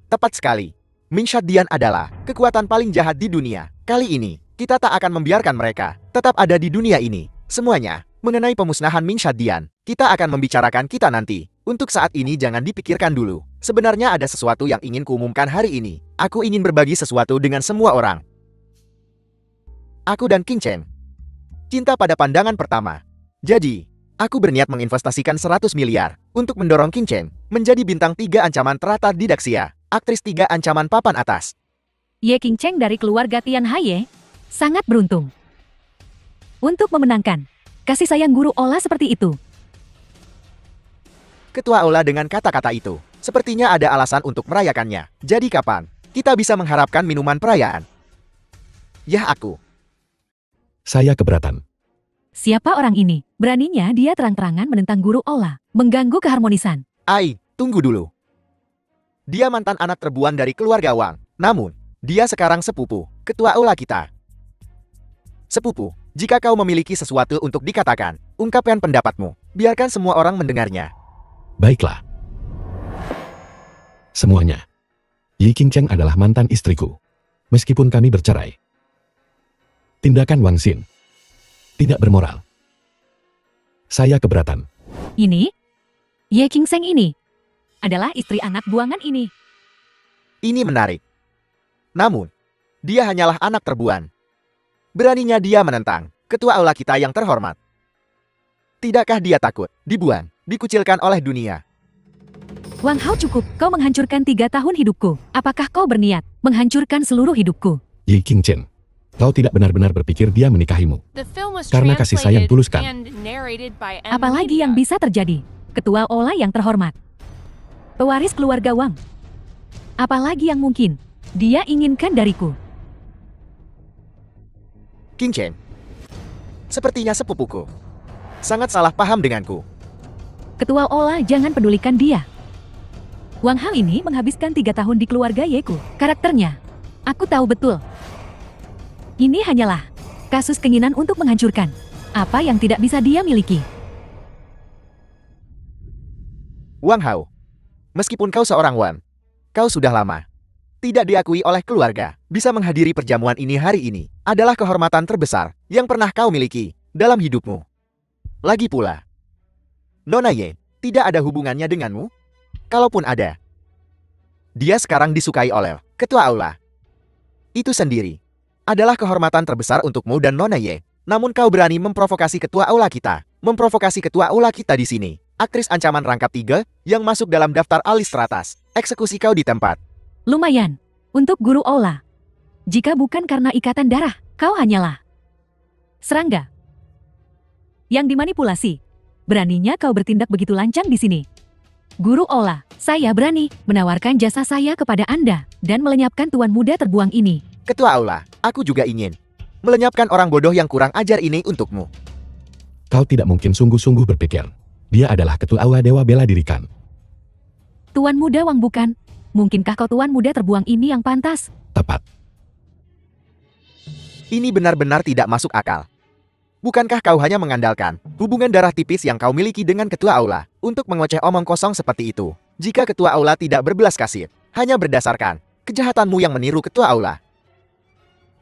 Tepat sekali. Mingxiat Dian adalah kekuatan paling jahat di dunia. Kali ini, kita tak akan membiarkan mereka tetap ada di dunia ini. Semuanya, mengenai pemusnahan Mingxiat Dian, kita akan membicarakan kita nanti. Untuk saat ini jangan dipikirkan dulu. Sebenarnya ada sesuatu yang ingin kuumumkan hari ini. Aku ingin berbagi sesuatu dengan semua orang. Aku dan King Cheng cinta pada pandangan pertama. Jadi, aku berniat menginvestasikan 100 miliar untuk mendorong King Cheng menjadi bintang 3 ancaman teratar di Daxia, aktris 3 ancaman papan atas. Ye King Cheng dari keluarga Tianhai sangat beruntung untuk memenangkan kasih sayang Guru Ola seperti itu. Ketua Ola dengan kata-kata itu, sepertinya ada alasan untuk merayakannya. Jadi kapan kita bisa mengharapkan minuman perayaan? Yah aku. Saya keberatan. Siapa orang ini? Beraninya dia terang-terangan menentang Guru Ola, mengganggu keharmonisan. Ai, tunggu dulu. Dia mantan anak terbuan dari keluarga Wang. Namun, dia sekarang sepupu, ketua aula kita. Sepupu, jika kau memiliki sesuatu untuk dikatakan, ungkapkan pendapatmu. Biarkan semua orang mendengarnya. Baiklah. Semuanya. Yi King Cheng adalah mantan istriku. Meskipun kami bercerai. Tindakan Wang Xin tidak bermoral. Saya keberatan. Ini? Ye King Seng ini adalah istri anak buangan ini. Ini menarik. Namun, dia hanyalah anak terbuan. Beraninya dia menentang ketua aula kita yang terhormat. Tidakkah dia takut dibuang, dikucilkan oleh dunia? Wang Hao, cukup. Kau menghancurkan 3 tahun hidupku. Apakah kau berniat menghancurkan seluruh hidupku? Yi King Cheng, kau tidak benar-benar berpikir dia menikahimu. Karena kasih sayang tulus kan? Apalagi yang bisa terjadi? Ketua Ola yang terhormat, pewaris keluarga Wang. Apalagi yang mungkin dia inginkan dariku? King Cheng, sepertinya sepupuku sangat salah paham denganku. Ketua Ola, jangan pedulikan dia. Wang Hao ini menghabiskan 3 tahun di keluarga Yeku. Karakternya, aku tahu betul. Ini hanyalah kasus keinginan untuk menghancurkan apa yang tidak bisa dia miliki. Wang Hao, meskipun kau seorang Wan, kau sudah lama tidak diakui oleh keluarga. Bisa menghadiri perjamuan ini hari ini adalah kehormatan terbesar yang pernah kau miliki dalam hidupmu. Lagi pula, Nona Ye tidak ada hubungannya denganmu. Kalaupun ada, dia sekarang disukai oleh ketua aula. Itu sendiri adalah kehormatan terbesar untukmu dan Nona Ye. Namun kau berani memprovokasi ketua aula kita. Memprovokasi ketua aula kita di sini. Aktris ancaman rangkap 3 yang masuk dalam daftar alis teratas. Eksekusi kau di tempat. Lumayan untuk Guru Ola. Jika bukan karena ikatan darah, kau hanyalah serangga yang dimanipulasi. Beraninya kau bertindak begitu lancang di sini. Guru Ola, saya berani menawarkan jasa saya kepada Anda dan melenyapkan tuan muda terbuang ini. Ketua aula, aku juga ingin melenyapkan orang bodoh yang kurang ajar ini untukmu. Kau tidak mungkin sungguh-sungguh berpikir. Dia adalah ketua aula Dewa Bela Diri kan? Tuan muda Wang bukan? Mungkinkah kau tuan muda terbuang ini yang pantas? Tepat. Ini benar-benar tidak masuk akal. Bukankah kau hanya mengandalkan hubungan darah tipis yang kau miliki dengan ketua aula untuk mengoceh omong kosong seperti itu? Jika ketua aula tidak berbelas kasih, hanya berdasarkan kejahatanmu yang meniru ketua aula,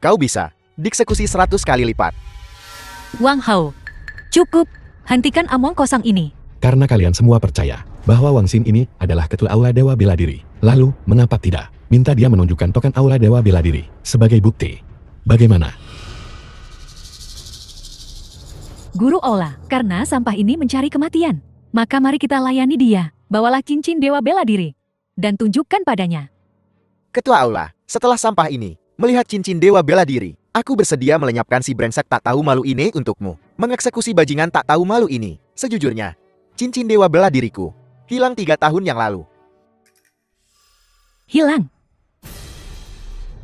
kau bisa dieksekusi 100 kali lipat. Wang Hao, cukup. Hentikan omong kosong ini. Karena kalian semua percaya bahwa Wang Xin ini adalah ketua aula Dewa Bela Diri. Lalu, mengapa tidak minta dia menunjukkan token aula Dewa Bela Diri sebagai bukti? Bagaimana? Guru Ola, karena sampah ini mencari kematian, maka mari kita layani dia. Bawalah cincin Dewa Bela Diri dan tunjukkan padanya. Ketua aula, setelah sampah ini, melihat cincin Dewa Bela Diri, aku bersedia melenyapkan si brengsek tak tahu malu ini untukmu. Mengeksekusi bajingan tak tahu malu ini. Sejujurnya, cincin dewa bela diriku hilang 3 tahun yang lalu. Hilang.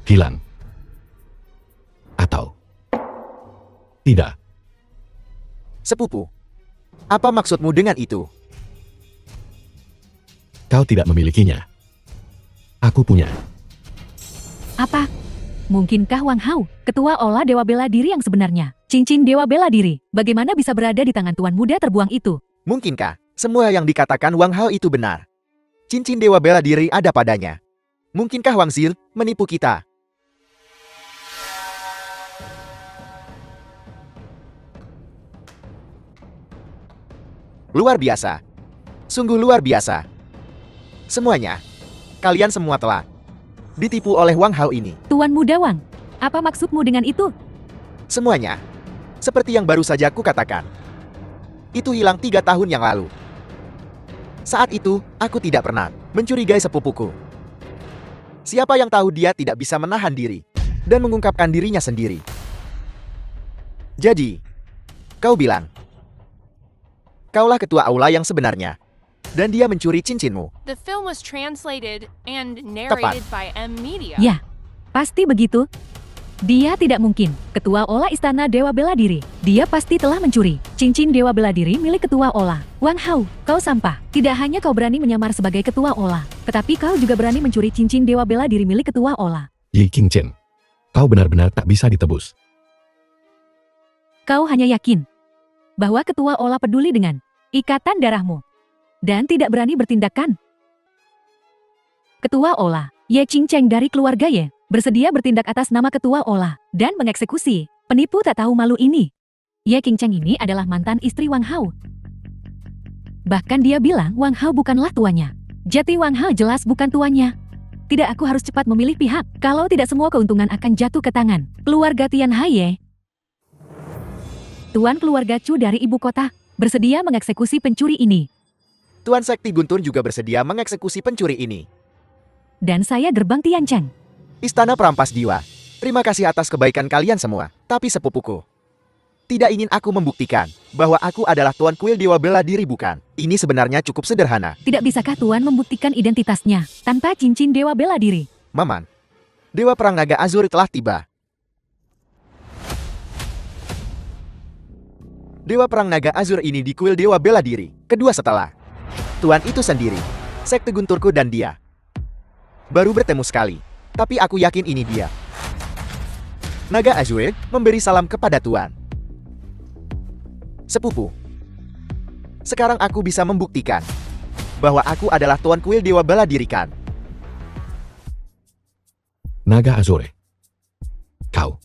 Hilang. Atau tidak. Sepupu, apa maksudmu dengan itu? Kau tidak memilikinya. Aku punya. Apa? Mungkinkah Wang Hao, ketua Ola Dewa Bela Diri yang sebenarnya? Cincin Dewa Bela Diri, bagaimana bisa berada di tangan tuan muda terbuang itu? Mungkinkah semua yang dikatakan Wang Hao itu benar? Cincin dewa bela diri ada padanya. Mungkinkah Wang Zil menipu kita? Luar biasa. Sungguh luar biasa. Semuanya. Kalian semua telah ditipu oleh Wang Hao ini. Tuan muda Wang, apa maksudmu dengan itu? Semuanya. Seperti yang baru saja aku katakan. Itu hilang 3 tahun yang lalu. Saat itu, aku tidak pernah mencurigai sepupuku. Siapa yang tahu dia tidak bisa menahan diri dan mengungkapkan dirinya sendiri. Jadi, kau bilang, kaulah ketua aula yang sebenarnya, dan dia mencuri cincinmu. The film was translated and narrated by M Media. Ya, pasti begitu. Dia tidak mungkin, ketua Ola Istana Dewa Bela Diri. Dia pasti telah mencuri cincin Dewa Bela Diri milik ketua Ola. Wang Hao, kau sampah. Tidak hanya kau berani menyamar sebagai ketua Ola, tetapi kau juga berani mencuri cincin Dewa Bela Diri milik ketua Ola. Yi Qingchen, kau benar-benar tak bisa ditebus. Kau hanya yakin bahwa ketua Ola peduli dengan ikatan darahmu dan tidak berani bertindakkan. Ketua Ola, Ye Qingcheng dari keluarga Ye, bersedia bertindak atas nama ketua Ola dan mengeksekusi penipu tak tahu malu ini. Ye Qingcheng ini adalah mantan istri Wang Hao. Bahkan dia bilang Wang Hao bukanlah tuannya. Jati Wang Hao jelas bukan tuannya. Tidak, aku harus cepat memilih pihak. Kalau tidak, semua keuntungan akan jatuh ke tangan keluarga Tian Hai. Tuan keluarga Chu dari ibu kota bersedia mengeksekusi pencuri ini. Tuan Sekti Guntur juga bersedia mengeksekusi pencuri ini. Dan saya gerbang Tiancheng. Istana Perampas Jiwa, terima kasih atas kebaikan kalian semua. Tapi sepupuku, tidak ingin aku membuktikan bahwa aku adalah Tuan Kuil Dewa Bela Diri, bukan. Ini sebenarnya cukup sederhana. Tidak bisakah Tuan membuktikan identitasnya tanpa cincin Dewa Bela Diri? Maman, Dewa Perang Naga Azur telah tiba. Dewa Perang Naga Azur ini di Kuil Dewa Bela Diri, kedua setelah Tuan itu sendiri, Sekte Gunturku dan dia. Baru bertemu sekali, tapi aku yakin ini dia. Naga Azur memberi salam kepada Tuan. Sepupu, sekarang aku bisa membuktikan bahwa aku adalah Tuan Kuil Dewa Bela Diri, kan? Naga Azure. Kau.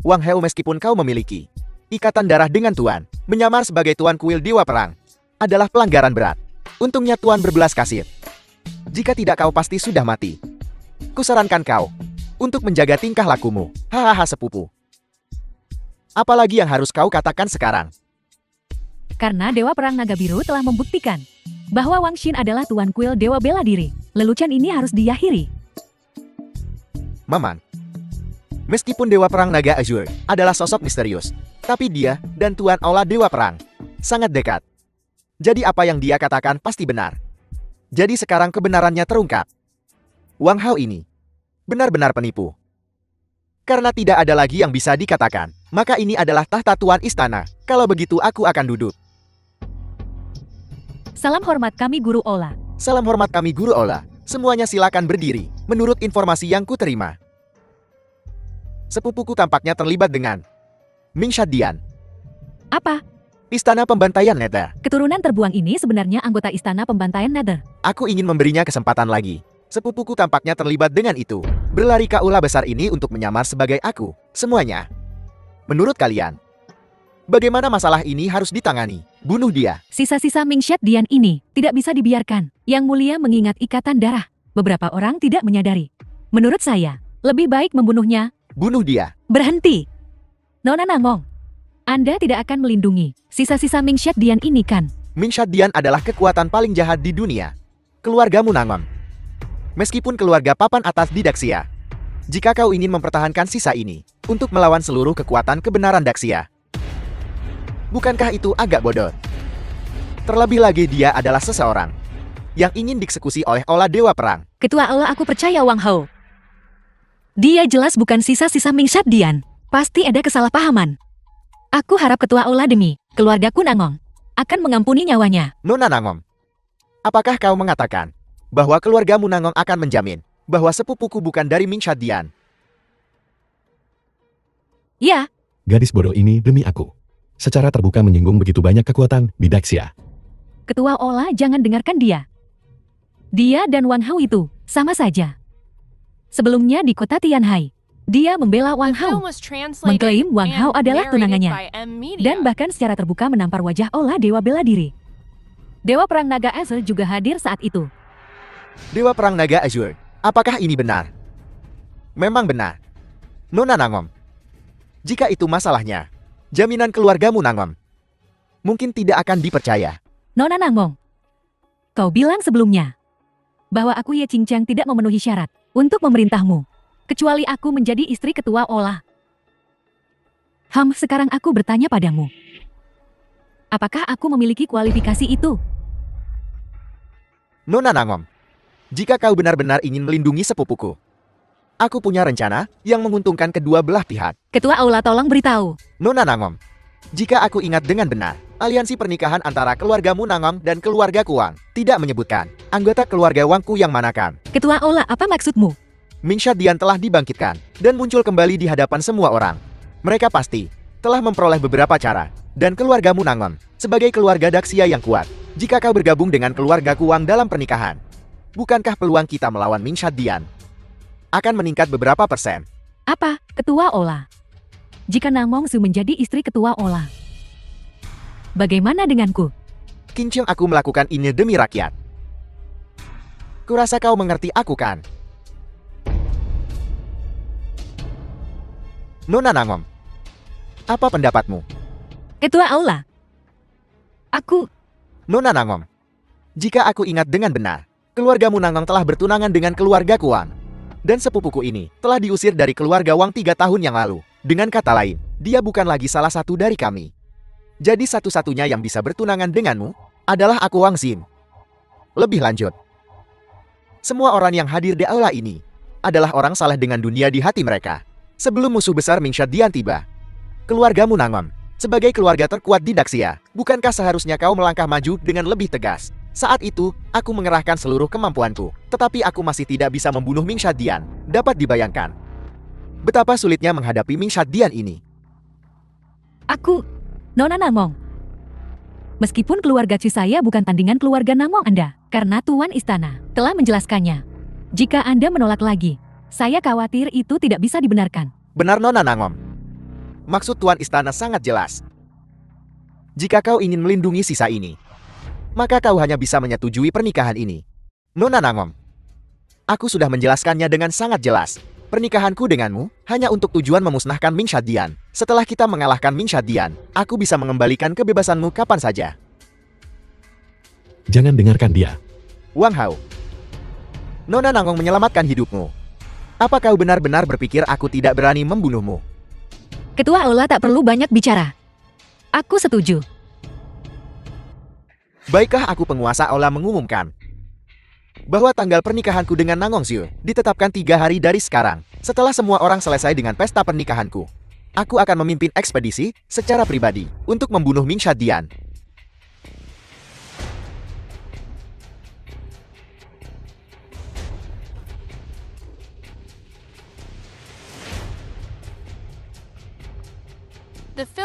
Wang Hao, meskipun kau memiliki ikatan darah dengan Tuan, menyamar sebagai Tuan Kuil Dewa Perang adalah pelanggaran berat. Untungnya Tuan berbelas kasih. Jika tidak, kau pasti sudah mati. Kusarankan kau untuk menjaga tingkah lakumu. Hahaha sepupu. Apalagi yang harus kau katakan sekarang? Karena Dewa Perang Naga Biru telah membuktikan bahwa Wang Xin adalah Tuan Kuil Dewa Bela Diri. Lelucon ini harus diakhiri. Maman, meskipun Dewa Perang Naga Azur adalah sosok misterius, tapi dia dan Tuan Aula Dewa Perang sangat dekat. Jadi apa yang dia katakan pasti benar. Jadi sekarang kebenarannya terungkap. Wang Hao ini benar-benar penipu. Karena tidak ada lagi yang bisa dikatakan, maka ini adalah tahta Tuan Istana. Kalau begitu aku akan duduk. Salam hormat kami Guru Ola. Salam hormat kami Guru Ola. Semuanya silakan berdiri, menurut informasi yang kuterima. Sepupuku tampaknya terlibat dengan Ming Shadian. Apa? Istana Pembantaian Nether. Keturunan terbuang ini sebenarnya anggota Istana Pembantaian Nether. Aku ingin memberinya kesempatan lagi. Sepupuku tampaknya terlibat dengan itu. Berlari ke aula besar ini untuk menyamar sebagai aku. Semuanya. Menurut kalian, bagaimana masalah ini harus ditangani? Bunuh dia. Sisa-sisa Ming Shadian ini tidak bisa dibiarkan. Yang mulia mengingat ikatan darah. Beberapa orang tidak menyadari. Menurut saya, lebih baik membunuhnya. Bunuh dia. Berhenti. Nona Nangmong, Anda tidak akan melindungi sisa-sisa Ming Shadian ini, kan? Ming Shadian adalah kekuatan paling jahat di dunia. Keluargamu Nangmong. Meskipun keluarga papan atas di Daxia. Jika kau ingin mempertahankan sisa ini untuk melawan seluruh kekuatan kebenaran Daxia, Bukankah itu agak bodoh? Terlebih lagi dia adalah seseorang yang ingin dieksekusi oleh Aula Dewa Perang. Ketua Aula, aku percaya Wang Hao. Dia jelas bukan sisa-sisa Ming Shadian. Pasti ada kesalahpahaman. Aku harap Ketua Aula demi keluargaku Nangong akan mengampuni nyawanya. Nona Nangong, apakah kau mengatakan bahwa keluargamu Nangong akan menjamin bahwa sepupuku bukan dari Ming Shadian? Ya, Gadis bodoh ini demi aku. Secara terbuka menyinggung begitu banyak kekuatan di Daxia. Ketua Aula, jangan dengarkan dia. Dia dan Wang Hao itu sama saja. Sebelumnya di kota Tianhai, dia membela Wang Hao, mengklaim Wang Hao adalah tunangannya, dan bahkan secara terbuka menampar wajah Aula Dewa Bela Diri. Dewa Perang Naga Azure juga hadir saat itu. Dewa Perang Naga Azure, apakah ini benar? Memang benar. Nona Nangom, jika itu masalahnya, jaminan keluargamu Nangom mungkin tidak akan dipercaya. Nona Nangong, kau bilang sebelumnya bahwa aku Ye Qingqiang tidak memenuhi syarat untuk memerintahmu, kecuali aku menjadi istri ketua Aula. Sekarang aku bertanya padamu. Apakah aku memiliki kualifikasi itu? Nona Nangom, jika kau benar-benar ingin melindungi sepupuku, aku punya rencana yang menguntungkan kedua belah pihak. Ketua Aula, tolong beritahu. Nona Nangom, jika aku ingat dengan benar, aliansi pernikahan antara keluargamu Nangong dan keluarga Kuang tidak menyebutkan anggota keluarga Wangku yang manakan. Ketua Aula, apa maksudmu? Ming Shadian telah dibangkitkan dan muncul kembali di hadapan semua orang. Mereka pasti telah memperoleh beberapa cara, dan keluargamu Nangong sebagai keluarga Daxia yang kuat. Jika kau bergabung dengan keluarga Kuang dalam pernikahan, bukankah peluang kita melawan Ming Shadian akan meningkat beberapa persen? Apa, Ketua Aula? Jika Nangong Su menjadi istri Ketua Aula, bagaimana denganku? Qingqiang, aku melakukan ini demi rakyat. Kurasa kau mengerti aku kan? Nona Nangom, apa pendapatmu? Ketua Aula, aku... Nona Nangom, jika aku ingat dengan benar, keluargamu Nangong telah bertunangan dengan keluarga Kuang. Dan sepupuku ini telah diusir dari keluarga Wang 3 tahun yang lalu. Dengan kata lain, dia bukan lagi salah satu dari kami. Jadi satu-satunya yang bisa bertunangan denganmu adalah aku, Wang Xin. Lebih lanjut, semua orang yang hadir di aula ini adalah orang saleh dengan dunia di hati mereka. Sebelum musuh besar Ming Shadian tiba, keluargamu Nangom sebagai keluarga terkuat di Daxia, bukankah seharusnya kau melangkah maju dengan lebih tegas? Saat itu, aku mengerahkan seluruh kemampuanku, tetapi aku masih tidak bisa membunuh Ming Shadian. Dapat dibayangkan betapa sulitnya menghadapi Ming Shadian ini. Aku, Nona Nangong. Meskipun keluarga Chu saya bukan tandingan keluarga Nangong Anda, karena Tuan Istana telah menjelaskannya. Jika Anda menolak lagi, saya khawatir itu tidak bisa dibenarkan. Benar, Nona Nangom. Maksud Tuan Istana sangat jelas. Jika kau ingin melindungi sisa ini, maka kau hanya bisa menyetujui pernikahan ini. Nona Nangom, aku sudah menjelaskannya dengan sangat jelas. Pernikahanku denganmu hanya untuk tujuan memusnahkan Ming Shadian. Setelah kita mengalahkan Ming Shadian, aku bisa mengembalikan kebebasanmu kapan saja. Jangan dengarkan dia. Wang Hao, Nona Nangong menyelamatkan hidupmu. Apa kau benar-benar berpikir aku tidak berani membunuhmu? Ketua Aula tak perlu banyak bicara. Aku setuju. Baiklah, aku penguasa aula mengumumkan bahwa tanggal pernikahanku dengan Nangong Xiu ditetapkan 3 hari dari sekarang. Setelah semua orang selesai dengan pesta pernikahanku, aku akan memimpin ekspedisi secara pribadi untuk membunuh Ming Shadian.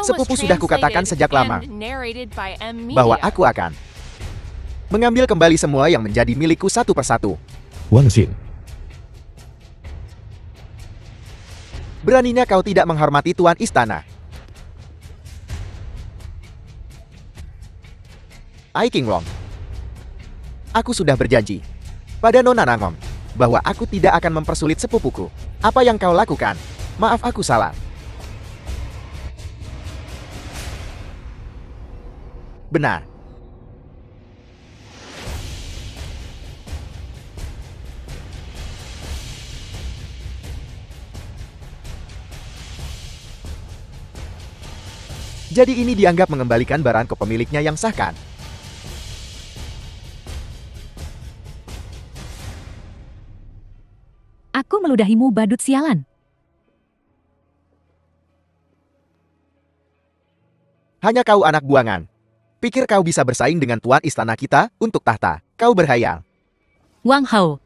Sepupu sudah kukatakan sejak lama bahwa aku akan mengambil kembali semua yang menjadi milikku satu persatu. Wang Xin, beraninya kau tidak menghormati Tuan Istana. Ai Qinglong, aku sudah berjanji pada Nona Nangom bahwa aku tidak akan mempersulit sepupuku. Apa yang kau lakukan? Maaf, aku salah. Benar. Jadi ini dianggap mengembalikan barang ke pemiliknya yang sah kan? Aku meludahimu badut sialan. Hanya kau anak buangan. Pikir kau bisa bersaing dengan tuan istana kita untuk tahta. Kau berhayal. Wang Hao.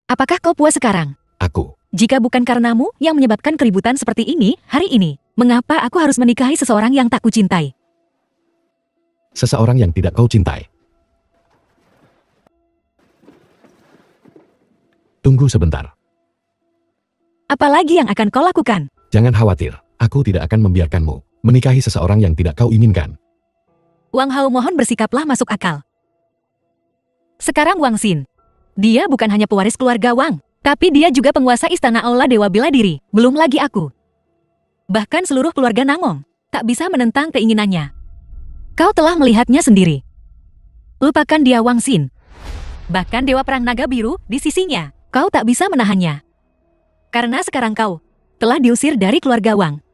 Apakah kau puas sekarang? Aku. Jika bukan karenamu yang menyebabkan keributan seperti ini, hari ini, mengapa aku harus menikahi seseorang yang tak kucintai? Seseorang yang tidak kau cintai. Tunggu sebentar. Apalagi yang akan kau lakukan? Jangan khawatir, aku tidak akan membiarkanmu menikahi seseorang yang tidak kau inginkan. Wang Hao, mohon bersikaplah masuk akal. Sekarang Wang Xin. Dia bukan hanya pewaris keluarga Wang, tapi dia juga penguasa istana Aula Dewa Bela Diri, belum lagi aku. Bahkan seluruh keluarga Nangong tak bisa menentang keinginannya. Kau telah melihatnya sendiri. Lupakan dia Wang Xin. Bahkan Dewa Perang Naga Biru di sisinya, kau tak bisa menahannya. Karena sekarang kau telah diusir dari keluarga Wang.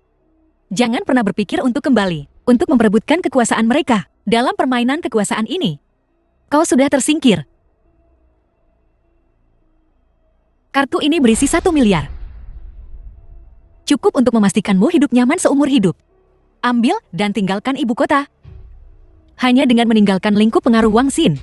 Jangan pernah berpikir untuk kembali, untuk memperebutkan kekuasaan mereka. Dalam permainan kekuasaan ini, kau sudah tersingkir. Kartu ini berisi 1 miliar. Cukup untuk memastikanmu hidup nyaman seumur hidup. Ambil dan tinggalkan ibu kota. Hanya dengan meninggalkan lingkup pengaruh Wang Xin,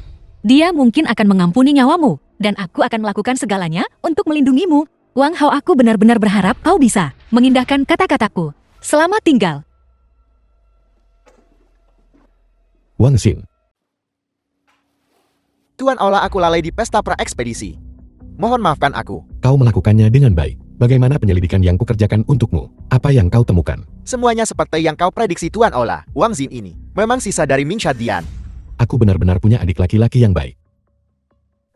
dia mungkin akan mengampuni nyawamu, dan aku akan melakukan segalanya untuk melindungimu. Wang Hao, aku benar-benar berharap kau bisa mengindahkan kata-kataku. Selamat tinggal. Wang Xin. Tuan Aula, aku lalai di pesta pra-ekspedisi. Mohon maafkan aku. Kau melakukannya dengan baik. Bagaimana penyelidikan yang kukerjakan untukmu? Apa yang kau temukan? Semuanya seperti yang kau prediksi Tuan Aula. Wang Xin ini memang sisa dari Ming Shadian. Aku benar-benar punya adik laki-laki yang baik.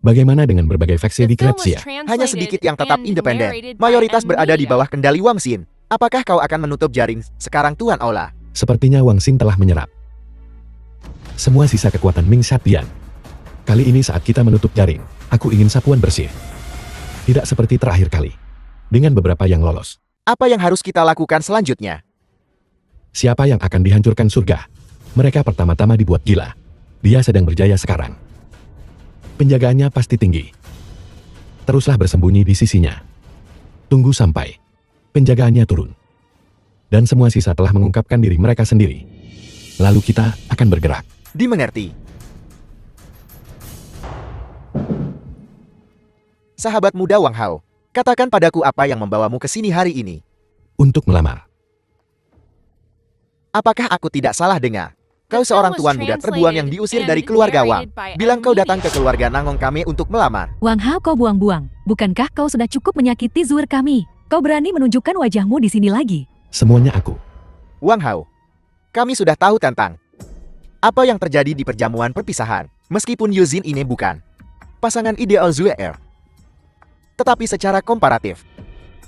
Bagaimana dengan berbagai faksi di Kretsia? Hanya sedikit yang tetap independen. Mayoritas berada di bawah kendali Wang Xin. Apakah kau akan menutup jaring sekarang Tuan Aula? Sepertinya Wang Xin telah menyerap semua sisa kekuatan Ming Shadian. Kali ini saat kita menutup jaring, aku ingin sapuan bersih. Tidak seperti terakhir kali. Dengan beberapa yang lolos. Apa yang harus kita lakukan selanjutnya? Siapa yang akan dihancurkan surga? Mereka pertama-tama dibuat gila. Dia sedang berjaya sekarang. Penjagaannya pasti tinggi. Teruslah bersembunyi di sisinya. Tunggu sampai penjagaannya turun. Dan semua sisa telah mengungkapkan diri mereka sendiri. Lalu kita akan bergerak. Dimengerti. Sahabat muda Wang Hao, katakan padaku apa yang membawamu ke sini hari ini. Untuk melamar. Apakah aku tidak salah dengar? Kau seorang tuan muda terbuang yang diusir dari keluarga Wang. Bilang kau datang ke keluarga Nangong kami untuk melamar. Wang Hao, kau buang-buang. Bukankah kau sudah cukup menyakiti zuhur kami? Kau berani menunjukkan wajahmu di sini lagi? Semuanya aku. Wang Hao, kami sudah tahu tentang apa yang terjadi di perjamuan perpisahan. Meskipun Yuzin ini bukan pasangan ideal Zue'er, tetapi secara komparatif,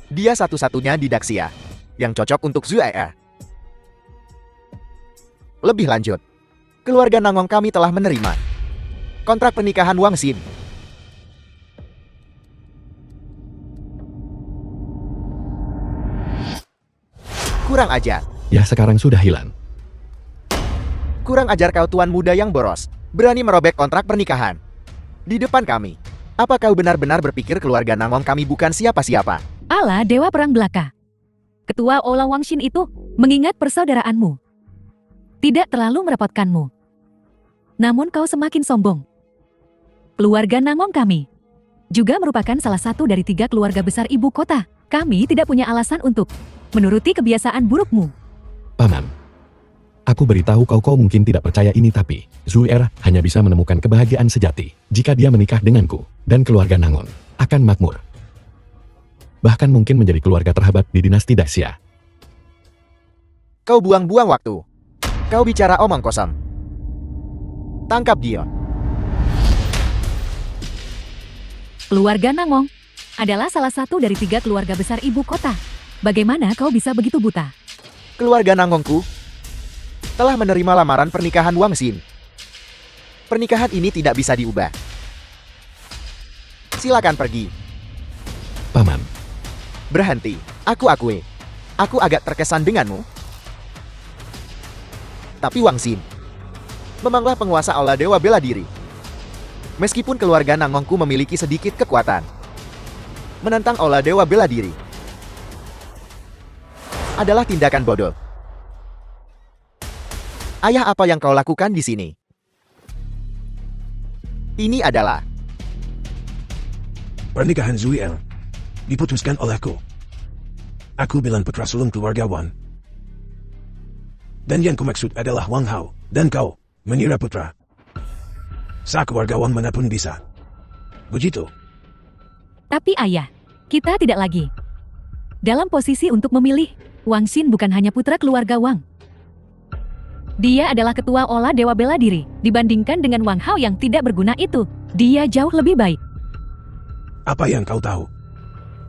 dia satu-satunya di Daxia yang cocok untuk Zue'er. Lebih lanjut, keluarga Nangong kami telah menerima kontrak pernikahan Wang Xin. Kurang ajar. Ya, sekarang sudah hilang. Kurang ajar kau tuan muda yang boros. Berani merobek kontrak pernikahan di depan kami. Apa kau benar-benar berpikir keluarga Nangong kami bukan siapa-siapa? Allah, Dewa Perang Belaka. Ketua Aula Wang Xin itu mengingat persaudaraanmu. Tidak terlalu merepotkanmu. Namun kau semakin sombong. Keluarga Nangong kami juga merupakan salah satu dari 3 keluarga besar ibu kota. Kami tidak punya alasan untuk menuruti kebiasaan burukmu. Paman. Aku beritahu kau mungkin tidak percaya ini, tapi Zue'er hanya bisa menemukan kebahagiaan sejati jika dia menikah denganku, dan keluarga Nangon akan makmur. Bahkan mungkin menjadi keluarga terhebat di dinasti Daxia. Kau buang-buang waktu. Kau bicara omong kosong. Tangkap dia. Keluarga Nangong adalah salah satu dari 3 keluarga besar ibu kota. Bagaimana kau bisa begitu buta? Keluarga Nangongku telah menerima lamaran pernikahan Wang Xin. Pernikahan ini tidak bisa diubah. Silakan pergi. Paman. Berhenti. Aku akui. Aku agak terkesan denganmu. Tapi Wang Xin memanglah penguasa aula dewa bela diri. Meskipun keluarga Nangongku memiliki sedikit kekuatan, menantang aula dewa bela diri adalah tindakan bodoh. Ayah, apa yang kau lakukan di sini? Ini adalah pernikahan Zuiel diputuskan olehku. Aku bilang putra sulung keluarga Wan. Dan yang kumaksud adalah Wang Hao. Dan kau mengira putra keluarga Wan manapun bisa. Begitu. Tapi ayah, kita tidak lagi dalam posisi untuk memilih. Wang Xin bukan hanya putra keluarga Wang. Dia adalah ketua olah dewa bela diri. Dibandingkan dengan Wang Hao yang tidak berguna itu, dia jauh lebih baik. Apa yang kau tahu?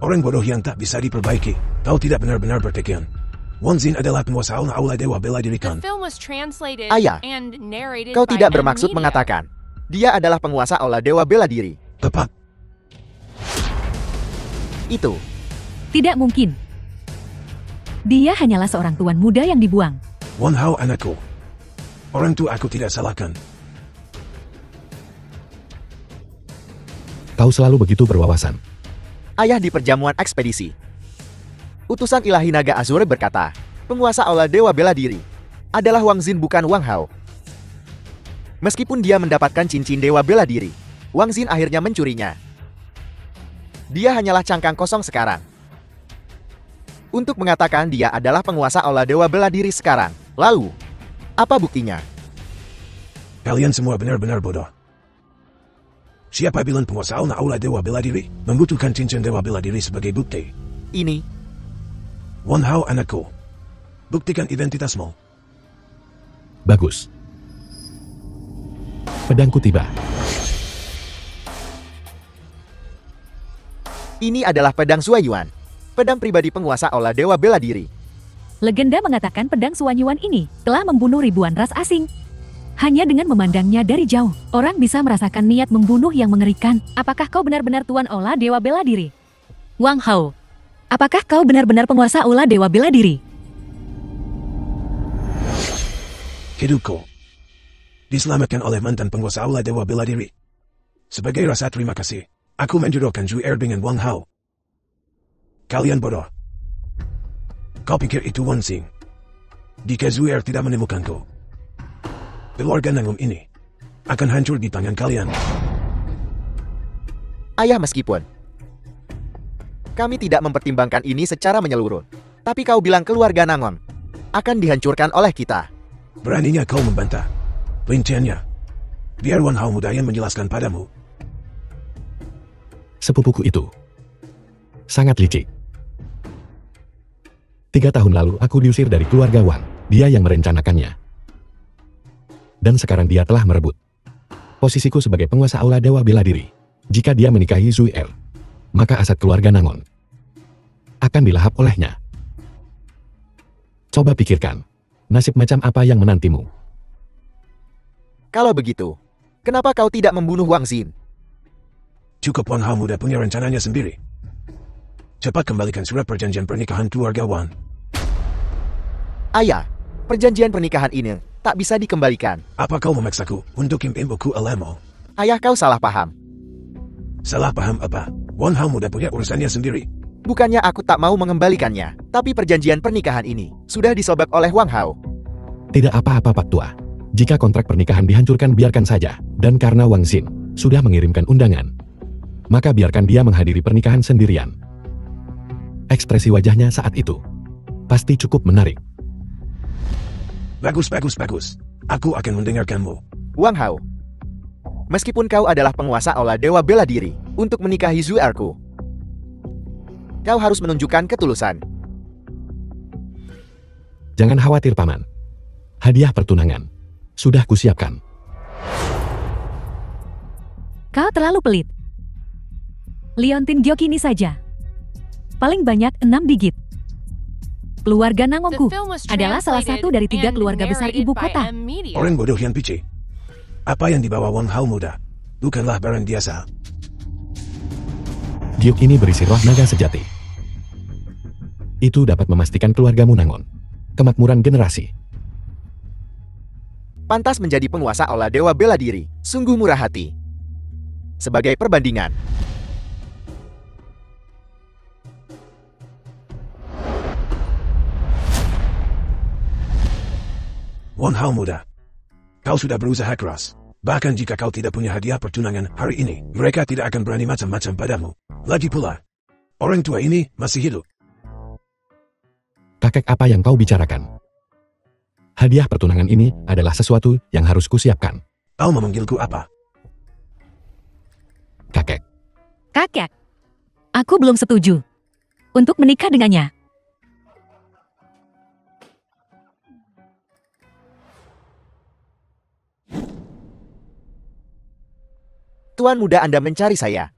Orang bodoh yang tak bisa diperbaiki. Kau tidak benar-benar bertekian. Wang Xin adalah penguasa aula dewa bela diri kan? The film was translated Ayah, and narrated kau by tidak M bermaksud Media. mengatakan dia adalah penguasa aula dewa bela diri. Tepat. Itu Tidak mungkin. Dia hanyalah seorang tuan muda yang dibuang. Wang Hao anakku. Orang tua aku tidak salahkan. Kau selalu begitu berwawasan. ayah di perjamuan ekspedisi. Utusan ilahi naga Azure berkata, penguasa aula dewa bela diri adalah Wang Xin bukan Wang Hao. Meskipun dia mendapatkan cincin dewa bela diri, Wang Xin akhirnya mencurinya. Dia hanyalah cangkang kosong sekarang. Untuk mengatakan dia adalah penguasa aula dewa bela diri sekarang. Lalu, apa buktinya? Kalian semua benar-benar bodoh. Siapa bilang penguasa aula dewa bela diri membutuhkan cincin dewa bela diri sebagai bukti? Ini, Wang Hao anakku. Buktikan identitasmu. Bagus. Pedangku tiba. ini adalah pedang Suayuan. Pedang pribadi penguasa aula dewa bela diri. Legenda mengatakan pedang Suanyuan ini telah membunuh ribuan ras asing. Hanya dengan memandangnya dari jauh, orang bisa merasakan niat membunuh yang mengerikan. Apakah kau benar-benar tuan aula dewa bela diri? Wang Hao, apakah kau benar-benar penguasa aula dewa bela diri? Hidupku diselamatkan oleh mantan penguasa aula dewa bela diri. Sebagai rasa terima kasih, aku menjodohkan Zuier dengan Wang Hao. Kalian bodoh. Kau pikir itu Wang Xin? Jika Zuier tidak menemukanku, keluarga Nangum ini akan hancur di tangan kalian. Ayah, meskipun kami tidak mempertimbangkan ini secara menyeluruh, tapi kau bilang keluarga Nangong akan dihancurkan oleh kita. Beraninya kau membantah rinciannya. Biar Wang Hao muda yang menjelaskan padamu. Sepupuku itu sangat licik. 3 tahun lalu aku diusir dari keluarga Wang. Dia yang merencanakannya. Dan sekarang dia telah merebut posisiku sebagai penguasa aula dewa bela diri. Jika dia menikahi Zuier, maka aset keluarga Nangon akan dilahap olehnya. Coba pikirkan, nasib macam apa yang menantimu. Kalau begitu, kenapa kau tidak membunuh Wang Xin? Cukup Wang Hao muda punya rencananya sendiri. Cepat kembalikan surat perjanjian pernikahan keluarga Wan. Ayah, perjanjian pernikahan ini tak bisa dikembalikan. Apa kau memaksaku untuk impianku elemo? Ayah, kau salah paham. Salah paham apa? Wang Hao muda punya urusannya sendiri. Bukannya aku tak mau mengembalikannya, tapi perjanjian pernikahan ini sudah disobek oleh Wang Hao. Tidak apa-apa Pak Tua. Jika kontrak pernikahan dihancurkan biarkan saja. Dan karena Wang Xin sudah mengirimkan undangan, maka biarkan dia menghadiri pernikahan sendirian. Ekspresi wajahnya saat itu pasti cukup menarik. Bagus, bagus, bagus. Aku akan mendengarkanmu. Wang Hao, meskipun kau adalah penguasa aula dewa bela diri untuk menikahi Zuierku, kau harus menunjukkan ketulusan. Jangan khawatir Paman. Hadiah pertunangan sudah kusiapkan. Kau terlalu pelit. Liontin Gyokini saja. Paling banyak 6 digit. Keluarga Nangongku The film was adalah salah satu dari 3 translated keluarga and besar narrated ibu by kota. M Media. Orang bodoh yang pici. Apa yang dibawa Wang Hao muda bukanlah barang biasa. Giok ini berisi roh naga sejati. Itu dapat memastikan keluargamu Nangon kemakmuran generasi. pantas menjadi penguasa Aula Dewa Bela Diri. Sungguh murah hati. Sebagai perbandingan, Wang Hao muda. Kau sudah berusaha keras. Bahkan jika kau tidak punya hadiah pertunangan hari ini, mereka tidak akan berani macam-macam padamu. Lagi pula, orang tua ini masih hidup. Kakek, apa yang kau bicarakan? Hadiah pertunangan ini adalah sesuatu yang harus kusiapkan. Kau memanggilku apa? Kakek, Kakek, aku belum setuju untuk menikah dengannya. Tuan muda Anda mencari saya.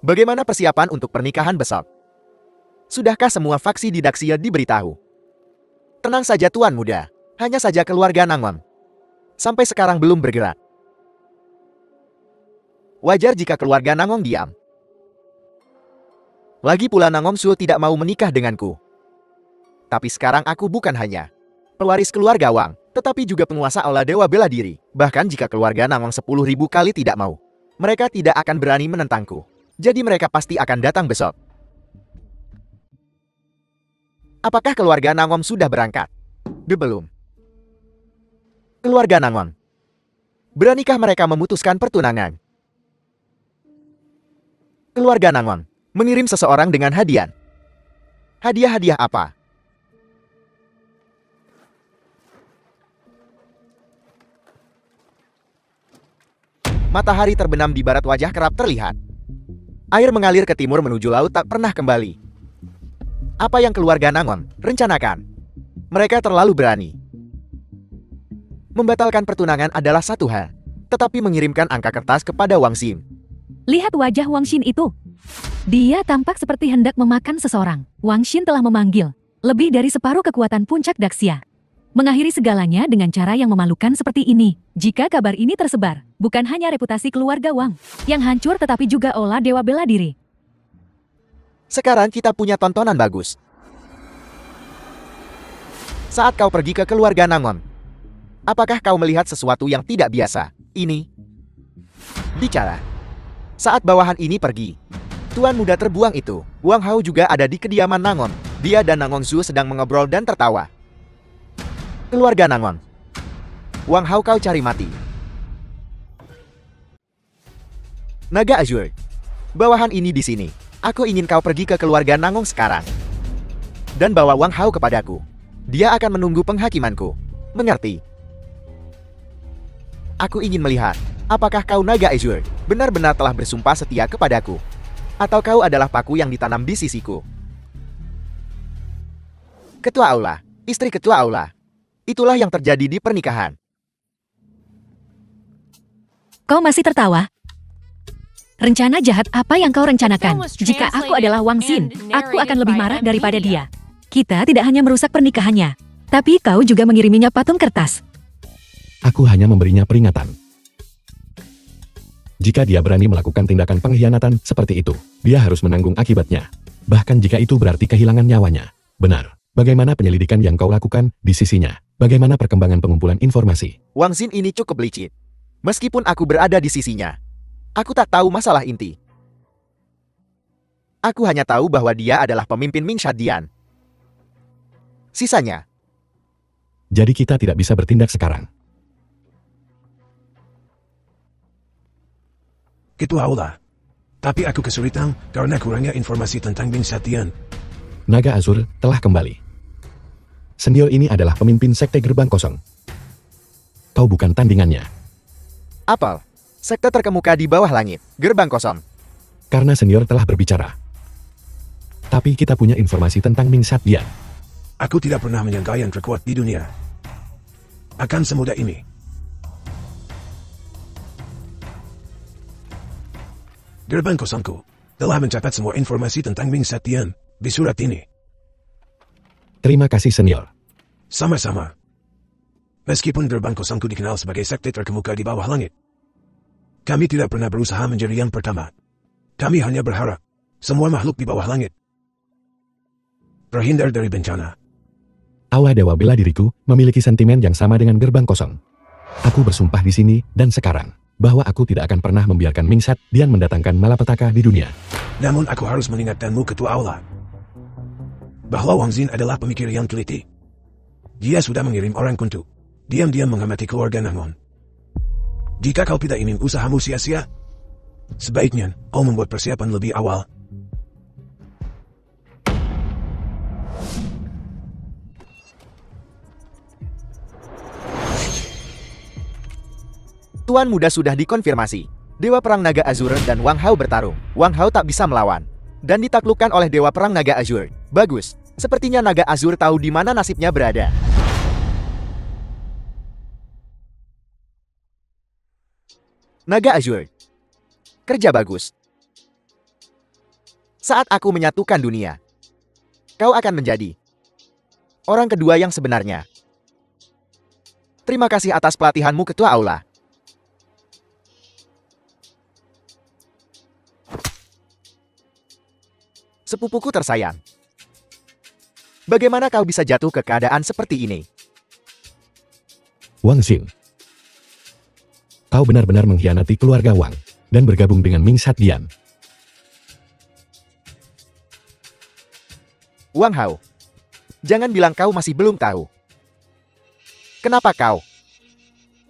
Bagaimana persiapan untuk pernikahan besok? Sudahkah semua faksi di Daxia diberitahu? Tenang saja Tuan muda. Hanya saja keluarga Nangong sampai sekarang belum bergerak. Wajar jika keluarga Nangong diam. Lagi pula Nangong Su tidak mau menikah denganku. Tapi sekarang aku bukan hanya pewaris keluarga Wang, tetapi juga penguasa Aula Dewa Bela Diri. Bahkan jika keluarga Nangong 10.000 kali tidak mau, mereka tidak akan berani menentangku. Jadi mereka pasti akan datang besok. Apakah keluarga Nangong sudah berangkat? Belum. Keluarga Nangong, beranikah mereka memutuskan pertunangan? Keluarga Nangong mengirim seseorang dengan hadiah. Hadiah-hadiah apa? Matahari terbenam di barat, wajah kerap terlihat. Air mengalir ke timur menuju laut tak pernah kembali. Apa yang keluarga Nangong rencanakan? Mereka terlalu berani. Membatalkan pertunangan adalah satu hal, tetapi mengirimkan angka kertas kepada Wang Xin. Lihat wajah Wang Xin itu. Dia tampak seperti hendak memakan seseorang. Wang Xin telah memanggil lebih dari separuh kekuatan puncak Daxia. Mengakhiri segalanya dengan cara yang memalukan seperti ini. Jika kabar ini tersebar, bukan hanya reputasi keluarga Wang yang hancur, tetapi juga Aula Dewa Bela Diri. Sekarang kita punya tontonan bagus. Saat kau pergi ke keluarga Nangong, apakah kau melihat sesuatu yang tidak biasa? Ini bicara. Saat bawahan ini pergi, tuan muda terbuang itu, Wang Hao juga ada di kediaman Nangong. Dia dan Nangong Su sedang mengobrol dan tertawa. Keluarga Nangong, Wang Hao, kau cari mati. Naga Azure, bawahan ini di sini. Aku ingin kau pergi ke keluarga Nangong sekarang dan bawa Wang Hao kepadaku. Dia akan menunggu penghakimanku. Mengerti? Aku ingin melihat, apakah kau Naga Azure benar-benar telah bersumpah setia kepadaku, atau kau adalah paku yang ditanam di sisiku. Ketua Aula, istri Ketua Aula. Itulah yang terjadi di pernikahan. Kau masih tertawa? Rencana jahat apa yang kau rencanakan? Jika aku adalah Wang Xin, aku akan lebih marah daripada dia. Kita tidak hanya merusak pernikahannya, tapi kau juga mengiriminya patung kertas. aku hanya memberinya peringatan. Jika dia berani melakukan tindakan pengkhianatan seperti itu, dia harus menanggung akibatnya. Bahkan jika itu berarti kehilangan nyawanya. Benar. Bagaimana penyelidikan yang kau lakukan di sisinya? Bagaimana perkembangan pengumpulan informasi? Wang Xin ini cukup licik. Meskipun aku berada di sisinya, aku tak tahu masalah inti. Aku hanya tahu bahwa dia adalah pemimpin Ming Shadian. Sisanya. Jadi kita tidak bisa bertindak sekarang. Ketua Aula. Tapi aku kesulitan karena kurangnya informasi tentang Ming Shadian. Naga Azur telah kembali. Senior ini adalah pemimpin Sekte Gerbang Kosong. Kau bukan tandingannya. Apel, sekte terkemuka di bawah langit, Gerbang Kosong. Karena senior telah berbicara. Tapi kita punya informasi tentang Ming Shadian. Aku tidak pernah menyangka yang terkuat di dunia akan semudah ini. Gerbang Kosongku telah mencatat semua informasi tentang Ming Shadian di surat ini. Terima kasih senior. Sama-sama. Meskipun Gerbang Kosongku dikenal sebagai sekte terkemuka di bawah langit, kami tidak pernah berusaha menjadi yang pertama. Kami hanya berharap semua makhluk di bawah langit terhindar dari bencana. Aula Dewa Bela Diriku memiliki sentimen yang sama dengan Gerbang Kosong. Aku bersumpah di sini dan sekarang bahwa aku tidak akan pernah membiarkan Mingsat Dian mendatangkan malapetaka di dunia. Namun aku harus mengingatkanmu Ketua Aula, bahwa Wang Xin adalah pemikir yang teliti. Dia sudah mengirim orang untuk diam-diam mengamati keluarga Nangon. Jika kau tidak ingin usahamu sia-sia, sebaiknya kau membuat persiapan lebih awal. Tuan Muda sudah dikonfirmasi. Dewa Perang Naga Azur dan Wang Hao bertarung. Wang Hao tak bisa melawan dan ditaklukkan oleh Dewa Perang Naga Azur. Bagus. Sepertinya Naga Azur tahu di mana nasibnya berada. Naga Azur. Kerja bagus. Saat aku menyatukan dunia, kau akan menjadi orang kedua yang sebenarnya. Terima kasih atas pelatihanmu Ketua Aula. Sepupuku tersayang. Bagaimana kau bisa jatuh ke keadaan seperti ini? Wang Xin, kau benar-benar mengkhianati keluarga Wang dan bergabung dengan Mingsat Dian. Wang Hao, jangan bilang kau masih belum tahu. Kenapa kau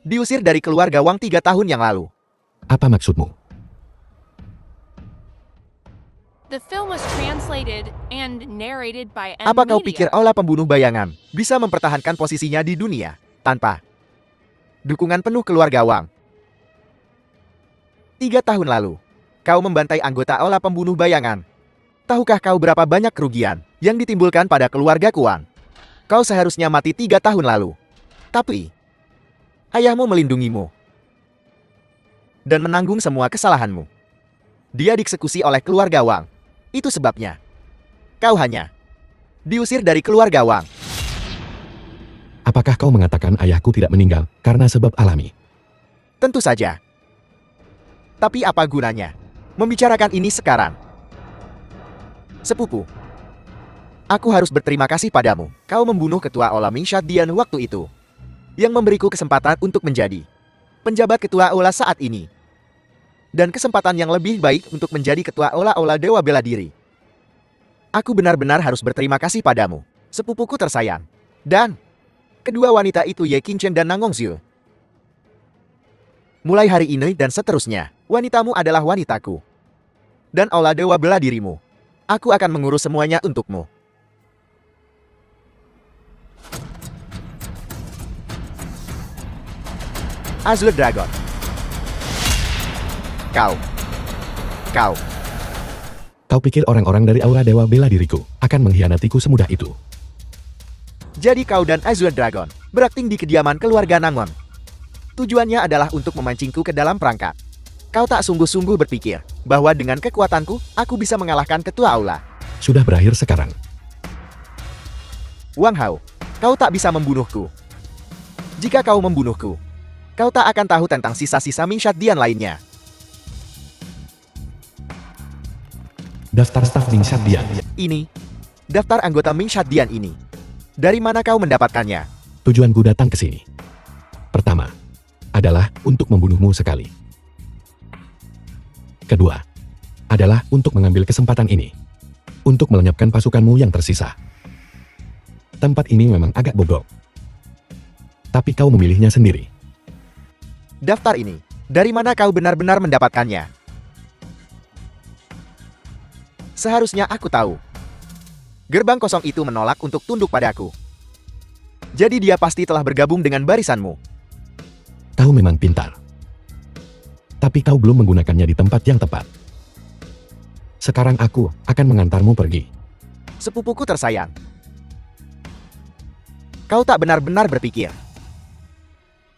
diusir dari keluarga Wang 3 tahun yang lalu? Apa maksudmu? The film was translated and narrated by M Apa kau Media. pikir Aula Pembunuh Bayangan bisa mempertahankan posisinya di dunia tanpa dukungan penuh keluarga Wang? 3 tahun lalu, kau membantai anggota Aula Pembunuh Bayangan. Tahukah kau berapa banyak kerugian yang ditimbulkan pada keluarga Wang? Kau seharusnya mati 3 tahun lalu. Tapi, ayahmu melindungimu dan menanggung semua kesalahanmu. Dia dieksekusi oleh keluarga Wang. Itu sebabnya kau hanya diusir dari keluarga Wang. Apakah kau mengatakan ayahku tidak meninggal karena sebab alami? Tentu saja. Tapi apa gunanya membicarakan ini sekarang? Sepupu, aku harus berterima kasih padamu. Kau membunuh Ketua Aula Mingsat Dian waktu itu, yang memberiku kesempatan untuk menjadi penjabat Ketua Aula saat ini. Dan kesempatan yang lebih baik untuk menjadi Ketua Aula Dewa Bela Diri. Aku benar-benar harus berterima kasih padamu, sepupuku tersayang. Dan kedua wanita itu Ye Qingchen dan Nangong Xiu. Mulai hari ini dan seterusnya, wanitamu adalah wanitaku. Dan Aula Dewa Bela Dirimu. Aku akan mengurus semuanya untukmu. Azure Dragon. Kau pikir orang-orang dari Aura Dewa Bela Diriku akan mengkhianatiku semudah itu? Jadi kau dan Azure Dragon berakting di kediaman keluarga Nangon. Tujuannya adalah untuk memancingku ke dalam perangkap. Kau tak sungguh-sungguh berpikir bahwa dengan kekuatanku, aku bisa mengalahkan Ketua Aula. Sudah berakhir sekarang. Wang Hao, kau tak bisa membunuhku. Jika kau membunuhku, kau tak akan tahu tentang sisa-sisa Mingsat Dian lainnya. Daftar staf Mingsat Dian. Ini, daftar anggota Mingsat Dian ini. Dari mana kau mendapatkannya? Tujuanku datang ke sini. Pertama, adalah untuk membunuhmu sekali. Kedua, adalah untuk mengambil kesempatan ini. Untuk melenyapkan pasukanmu yang tersisa. Tempat ini memang agak bogok. Tapi kau memilihnya sendiri. Daftar ini, dari mana kau benar-benar mendapatkannya? Seharusnya aku tahu. Gerbang kosong itu menolak untuk tunduk padaku. Jadi dia pasti telah bergabung dengan barisanmu. Kau memang pintar. Tapi kau belum menggunakannya di tempat yang tepat. Sekarang aku akan mengantarmu pergi. Sepupuku tersayang. Kau tak benar-benar berpikir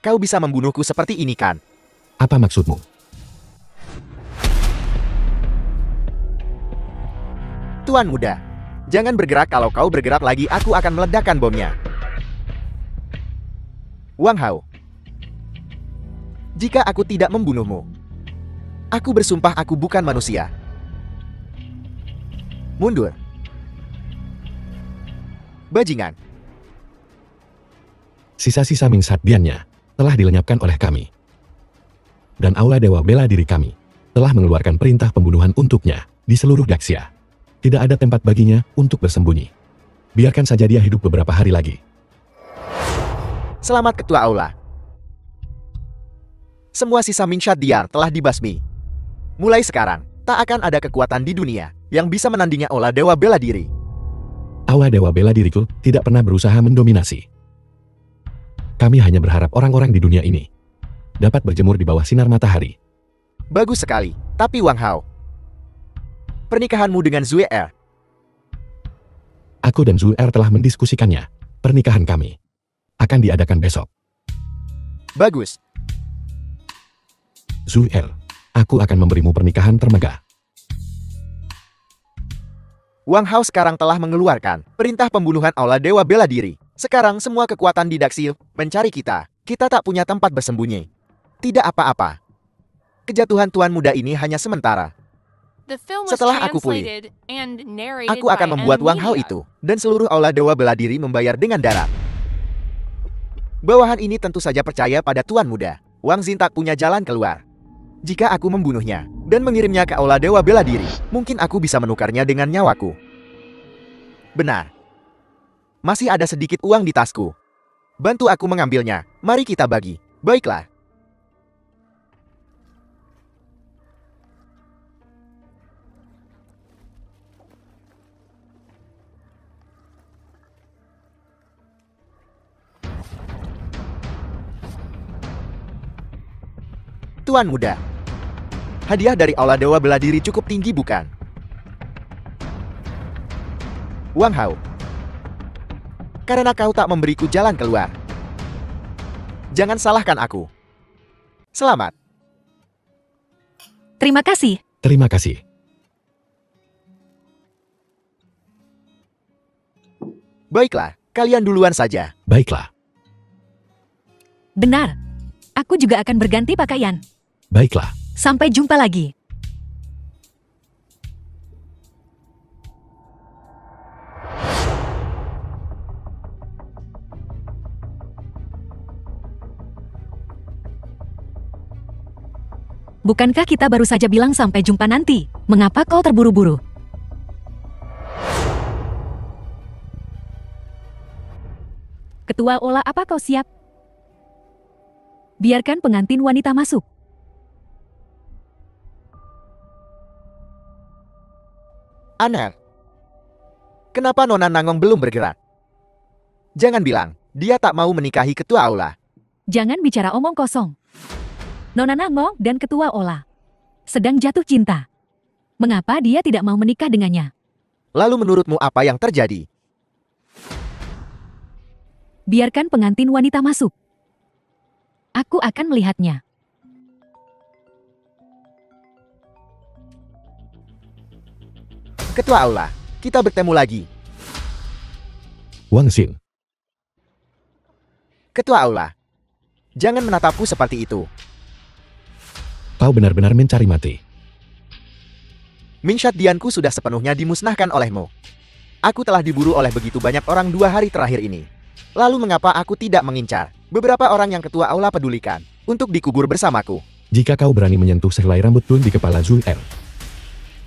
kau bisa membunuhku seperti ini kan? Apa maksudmu? Tuan Muda, jangan bergerak. Kalau kau bergerak lagi, aku akan meledakkan bomnya. Wang Hao, jika aku tidak membunuhmu, aku bersumpah aku bukan manusia. Mundur. Bajingan. Sisa-sisa Mingsat Diannya telah dilenyapkan oleh kami. Dan Aula Dewa Bela Diri kami telah mengeluarkan perintah pembunuhan untuknya di seluruh Daxia. Tidak ada tempat baginya untuk bersembunyi. Biarkan saja dia hidup beberapa hari lagi. Selamat Ketua Aula. Semua sisa Mingshat Diar telah dibasmi. Mulai sekarang, tak akan ada kekuatan di dunia yang bisa menandingi Aula Dewa Bela Diri. Aula Dewa Bela Diriku tidak pernah berusaha mendominasi. Kami hanya berharap orang-orang di dunia ini dapat berjemur di bawah sinar matahari. Bagus sekali, tapi Wang Hao, pernikahanmu dengan Zue Er. Aku dan Zue Er telah mendiskusikannya. Pernikahan kami akan diadakan besok. Bagus. Zue Er, aku akan memberimu pernikahan termegah. Wang Hao sekarang telah mengeluarkan perintah pembunuhan Aula Dewa Bela Diri. Sekarang semua kekuatan di Daxil mencari kita. Kita tak punya tempat bersembunyi. Tidak apa-apa. Kejatuhan tuan muda ini hanya sementara. Setelah aku pulih, aku akan membuat Wang Hao itu dan seluruh Aula Dewa Bela Diri membayar dengan darah. Bawahan ini tentu saja percaya pada tuan muda. Wang Xin tak punya jalan keluar. Jika aku membunuhnya dan mengirimnya ke Aula Dewa Bela Diri, mungkin aku bisa menukarnya dengan nyawaku. Benar. Masih ada sedikit uang di tasku. Bantu aku mengambilnya. Mari kita bagi. Baiklah. Tuan muda, hadiah dari Aula Dewa Bela Diri cukup tinggi bukan? Wang Hao, karena kau tak memberiku jalan keluar. Jangan salahkan aku. Selamat. Terima kasih. Terima kasih. Baiklah, kalian duluan saja. Baiklah. Benar. Aku juga akan berganti pakaian. Baiklah. Sampai jumpa lagi. Bukankah kita baru saja bilang sampai jumpa nanti? Mengapa kau terburu-buru? Ketua Ola, apa kau siap? Biarkan pengantin wanita masuk. Aneh. Kenapa Nona Nangong belum bergerak? Jangan bilang, dia tak mau menikahi Ketua Aula. Jangan bicara omong kosong. Nona Nangong dan Ketua Ola sedang jatuh cinta. Mengapa dia tidak mau menikah dengannya? Lalu menurutmu apa yang terjadi? Biarkan pengantin wanita masuk. Aku akan melihatnya. Ketua Aula, kita bertemu lagi. Wang Xin. Ketua Aula, jangan menatapku seperti itu. Kau benar-benar mencari mati. Mingshat Dianku sudah sepenuhnya dimusnahkan olehmu. Aku telah diburu oleh begitu banyak orang 2 hari terakhir ini. Lalu mengapa aku tidak mengincar beberapa orang yang Ketua Aula pedulikan untuk dikubur bersamaku? Jika kau berani menyentuh sehelai rambut pun di kepala Zue Er,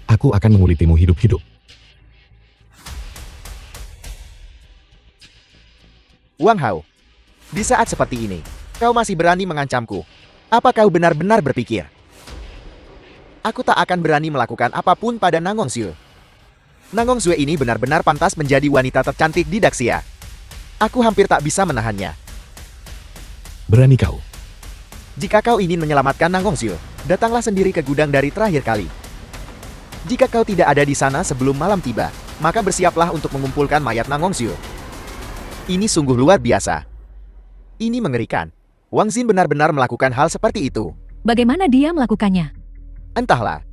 aku akan mengulitimu hidup-hidup. Wang Hao, di saat seperti ini, kau masih berani mengancamku. Apa kau benar-benar berpikir aku tak akan berani melakukan apapun pada Nangong Zue? Nangong Zue ini benar-benar pantas menjadi wanita tercantik di Daxia. Aku hampir tak bisa menahannya. Berani kau. Jika kau ingin menyelamatkan Nangong Zue, datanglah sendiri ke gudang dari terakhir kali. Jika kau tidak ada di sana sebelum malam tiba, maka bersiaplah untuk mengumpulkan mayat Nangong Zue. Ini sungguh luar biasa. Ini mengerikan. Wang Xin benar-benar melakukan hal seperti itu. Bagaimana dia melakukannya? Entahlah.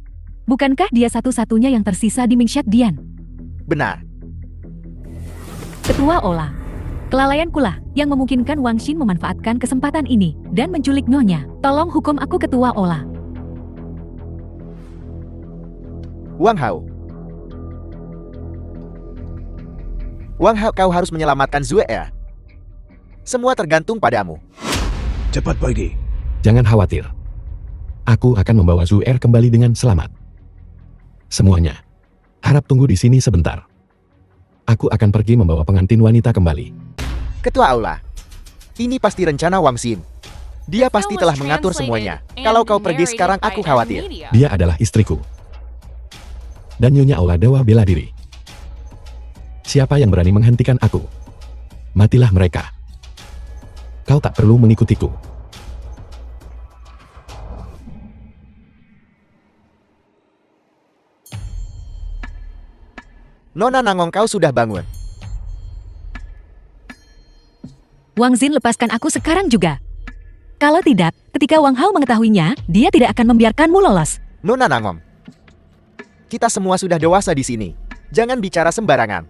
Bukankah dia satu-satunya yang tersisa di Mingshat Dian? Benar. Ketua Ola, kelalaianku lah yang memungkinkan Wang Xin memanfaatkan kesempatan ini dan menculik Nyonya. Tolong hukum aku, Ketua Ola. Wang Hao. Wang Hao, kau harus menyelamatkan Zue Er. Semua tergantung padamu. Cepat pergi. Jangan khawatir. Aku akan membawa Zuer kembali dengan selamat. Semuanya, harap tunggu di sini sebentar. Aku akan pergi membawa pengantin wanita kembali. Ketua Aula. Ini pasti rencana Wang Xin. Dia pasti telah mengatur semuanya. Kalau kau pergi sekarang aku khawatir. Dia adalah istriku. Dan Nyonya Aula Dewa Bela Diri. Siapa yang berani menghentikan aku? Matilah mereka. Kau tak perlu mengikutiku. Nona Nangong, kau sudah bangun. Wang Xin, lepaskan aku sekarang juga. Kalau tidak, ketika Wang Hao mengetahuinya, dia tidak akan membiarkanmu lolos. Nona Nangong. Kita semua sudah dewasa di sini. Jangan bicara sembarangan.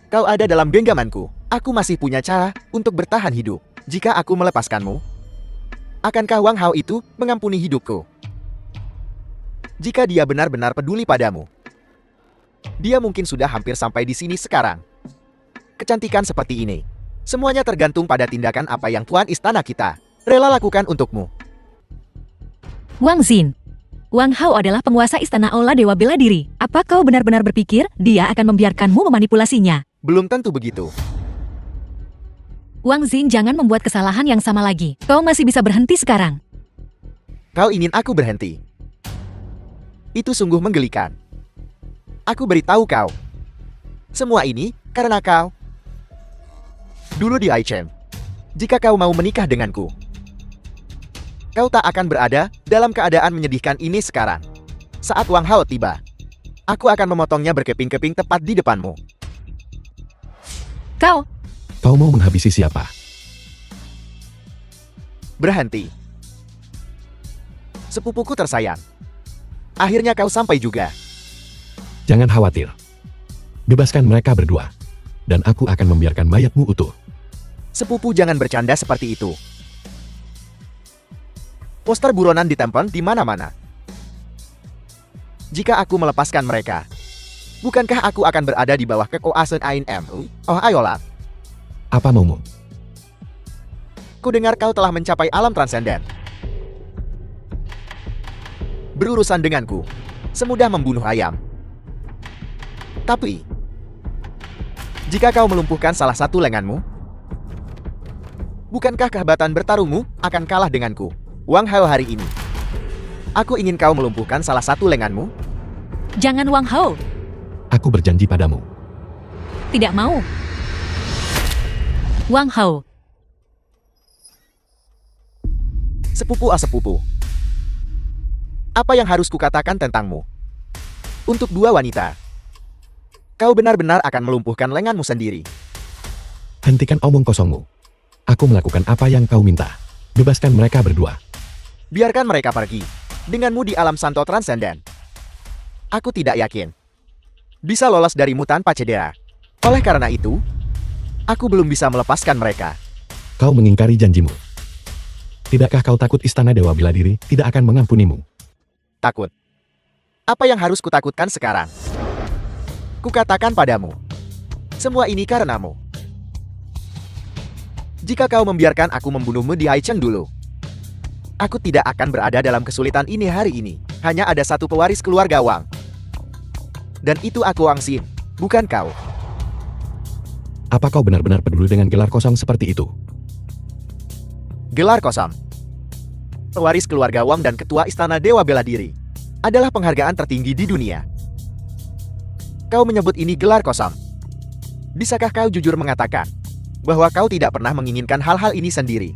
Kau ada dalam genggamanku. Aku masih punya cara untuk bertahan hidup. Jika aku melepaskanmu, akankah Wang Hao itu mengampuni hidupku? Jika dia benar-benar peduli padamu, dia mungkin sudah hampir sampai di sini sekarang. Kecantikan seperti ini, semuanya tergantung pada tindakan apa yang Tuan Istana kita rela lakukan untukmu. Wang Xin, Wang Hao adalah penguasa Istana Aula Dewa Bela Diri. Apa kau benar-benar berpikir dia akan membiarkanmu memanipulasinya? Belum tentu begitu. Wang Xin, jangan membuat kesalahan yang sama lagi. Kau masih bisa berhenti sekarang. Kau ingin aku berhenti? Itu sungguh menggelikan. Aku beritahu kau. Semua ini karena kau. Dulu di Aichen, jika kau mau menikah denganku, kau tak akan berada dalam keadaan menyedihkan ini sekarang. Saat Wang Hao tiba, aku akan memotongnya berkeping-keping tepat di depanmu. Kau mau menghabisi siapa? Berhenti. Sepupuku tersayang. Akhirnya kau sampai juga. Jangan khawatir. Bebaskan mereka berdua. Dan aku akan membiarkan mayatmu utuh. Sepupu, jangan bercanda seperti itu. Poster buronan ditempel di mana-mana. Jika aku melepaskan mereka, bukankah aku akan berada di bawah kekuasaan AIM? Oh ayolah. Apa maumu? Ku dengar kau telah mencapai alam transenden. Berurusan denganku, semudah membunuh ayam. Tapi, jika kau melumpuhkan salah satu lenganmu, bukankah kehebatan bertarungmu akan kalah denganku? Wang Hao, hari ini aku ingin kau melumpuhkan salah satu lenganmu. Jangan, Wang Hao. Aku berjanji padamu. Tidak mau. Wang Hao. Sepupu sepupu. Apa yang harus kukatakan tentangmu? Untuk dua wanita, kau benar-benar akan melumpuhkan lenganmu sendiri. Hentikan omong kosongmu. Aku melakukan apa yang kau minta. Bebaskan mereka berdua. Biarkan mereka pergi. Denganmu di alam santo transenden, aku tidak yakin bisa lolos darimu tanpa cedera. Oleh karena itu, aku belum bisa melepaskan mereka. Kau mengingkari janjimu. Tidakkah kau takut Istana Dewa Bela Diri tidak akan mengampunimu? Takut? Apa yang harus kutakutkan sekarang? Kukatakan padamu, semua ini karenamu. Jika kau membiarkan aku membunuhmu di Haicheng dulu, aku tidak akan berada dalam kesulitan ini hari ini. Hanya ada satu pewaris keluarga Wang. Dan itu aku, Wang Xin, bukan kau. Apa kau benar-benar peduli dengan gelar kosong seperti itu? Gelar kosong. Pewaris keluarga Wang dan ketua Istana Dewa Bela Diri adalah penghargaan tertinggi di dunia. Kau menyebut ini gelar kosong. Bisakah kau jujur mengatakan bahwa kau tidak pernah menginginkan hal-hal ini sendiri?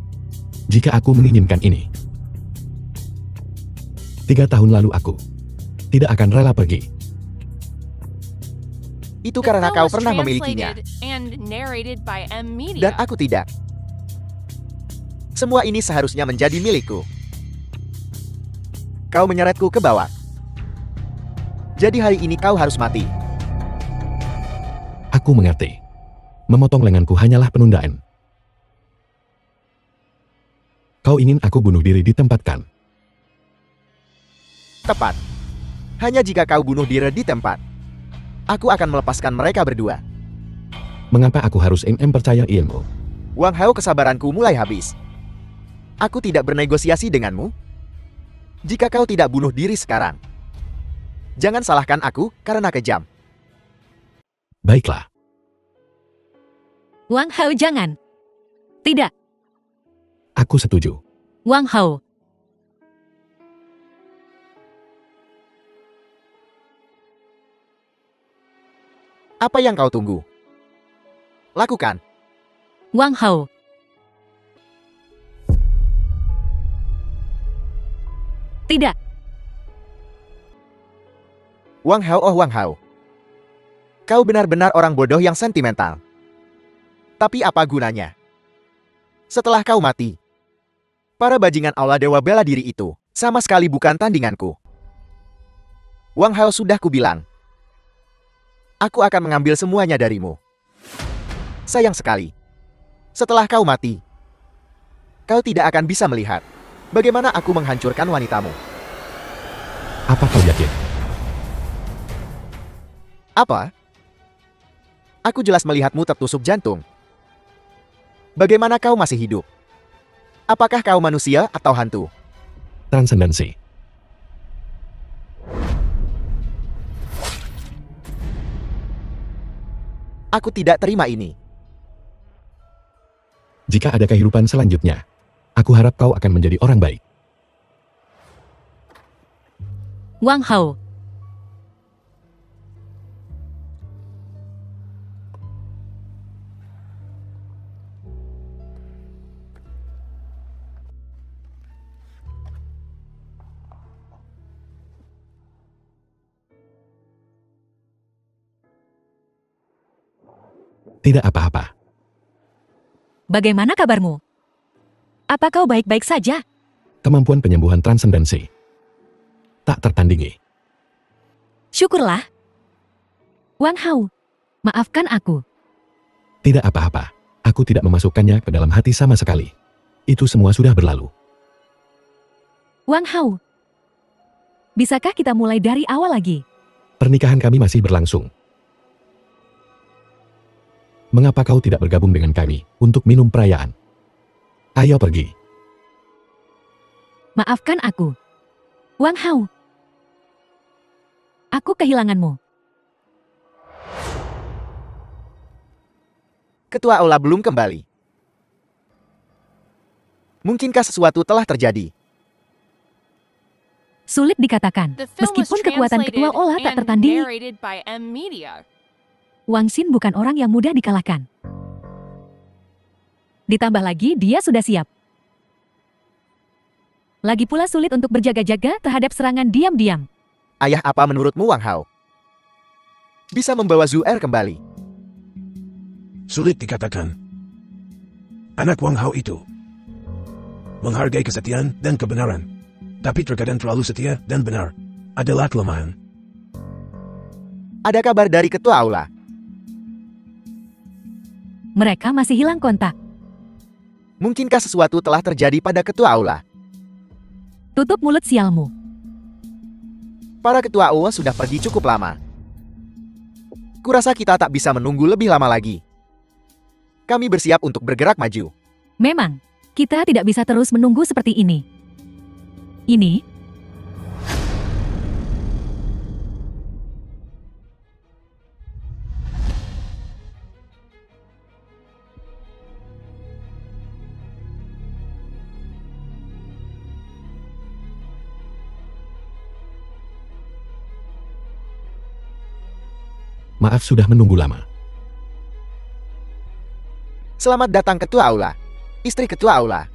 Jika aku menginginkan ini, 3 tahun lalu aku tidak akan rela pergi. Itu karena kau pernah memilikinya. Dan aku tidak. Semua ini seharusnya menjadi milikku. Kau menyeretku ke bawah. Jadi hari ini kau harus mati. Aku mengerti. Memotong lenganku hanyalah penundaan. Kau ingin aku bunuh diri di tempat, kan? Tepat. Hanya jika kau bunuh diri di tempat, aku akan melepaskan mereka berdua. Mengapa aku harus percaya ilmu? Wang Hao, kesabaranku mulai habis. Aku tidak bernegosiasi denganmu. Jika kau tidak bunuh diri sekarang, jangan salahkan aku karena kejam. Baiklah. Wang Hao jangan. Tidak, Aku setuju. Wang Hao. Apa yang kau tunggu? Lakukan. Wang Hao. Tidak, Wang Hao, oh Wang Hao. Kau benar-benar orang bodoh yang sentimental. Tapi apa gunanya? Setelah kau mati, para bajingan aula dewa bela diri itu sama sekali bukan tandinganku. Wang Hao, sudah kubilang. Aku akan mengambil semuanya darimu. Sayang sekali. Setelah kau mati, kau tidak akan bisa melihat bagaimana aku menghancurkan wanitamu. Apa kau yakin? Apa? Aku jelas melihatmu tertusuk jantung. Bagaimana kau masih hidup? Apakah kau manusia atau hantu? Transendensi. Aku tidak terima ini. Jika ada kehidupan selanjutnya, aku harap kau akan menjadi orang baik. Wang Hao. Tidak apa-apa. Bagaimana kabarmu? Apa kau baik-baik saja? Kemampuan penyembuhan transendensi tak tertandingi. Syukurlah. Wang Hao, maafkan aku. Tidak apa-apa. Aku tidak memasukkannya ke dalam hati sama sekali. Itu semua sudah berlalu. Wang Hao, bisakah kita mulai dari awal lagi? Pernikahan kami masih berlangsung. Mengapa kau tidak bergabung dengan kami untuk minum perayaan? Ayo pergi. Maafkan aku. Wang Hao. Aku kehilanganmu. Ketua aula belum kembali. Mungkinkah sesuatu telah terjadi? Sulit dikatakan, The film was meskipun kekuatan ketua translated Ola tak and tertandingi. narrated by M Media. Wang Xin bukan orang yang mudah dikalahkan. Ditambah lagi dia sudah siap. Lagi pula sulit untuk berjaga-jaga terhadap serangan diam-diam. Ayah apa menurutmu Wang Hao? Bisa membawa Zuer kembali. Sulit dikatakan. Anak Wang Hao itu menghargai kesetiaan dan kebenaran. Tapi terkadang terlalu setia dan benar adalah kelemahan. Ada kabar dari ketua aula? Mereka masih hilang kontak. Mungkinkah sesuatu telah terjadi pada ketua aula? Tutup mulut sialmu. Para ketua aula sudah pergi cukup lama. Kurasa kita tak bisa menunggu lebih lama lagi. Kami bersiap untuk bergerak maju. Memang, kita tidak bisa terus menunggu seperti ini. Ini, Maaf sudah menunggu lama. Selamat datang ketua aula. Istri ketua aula.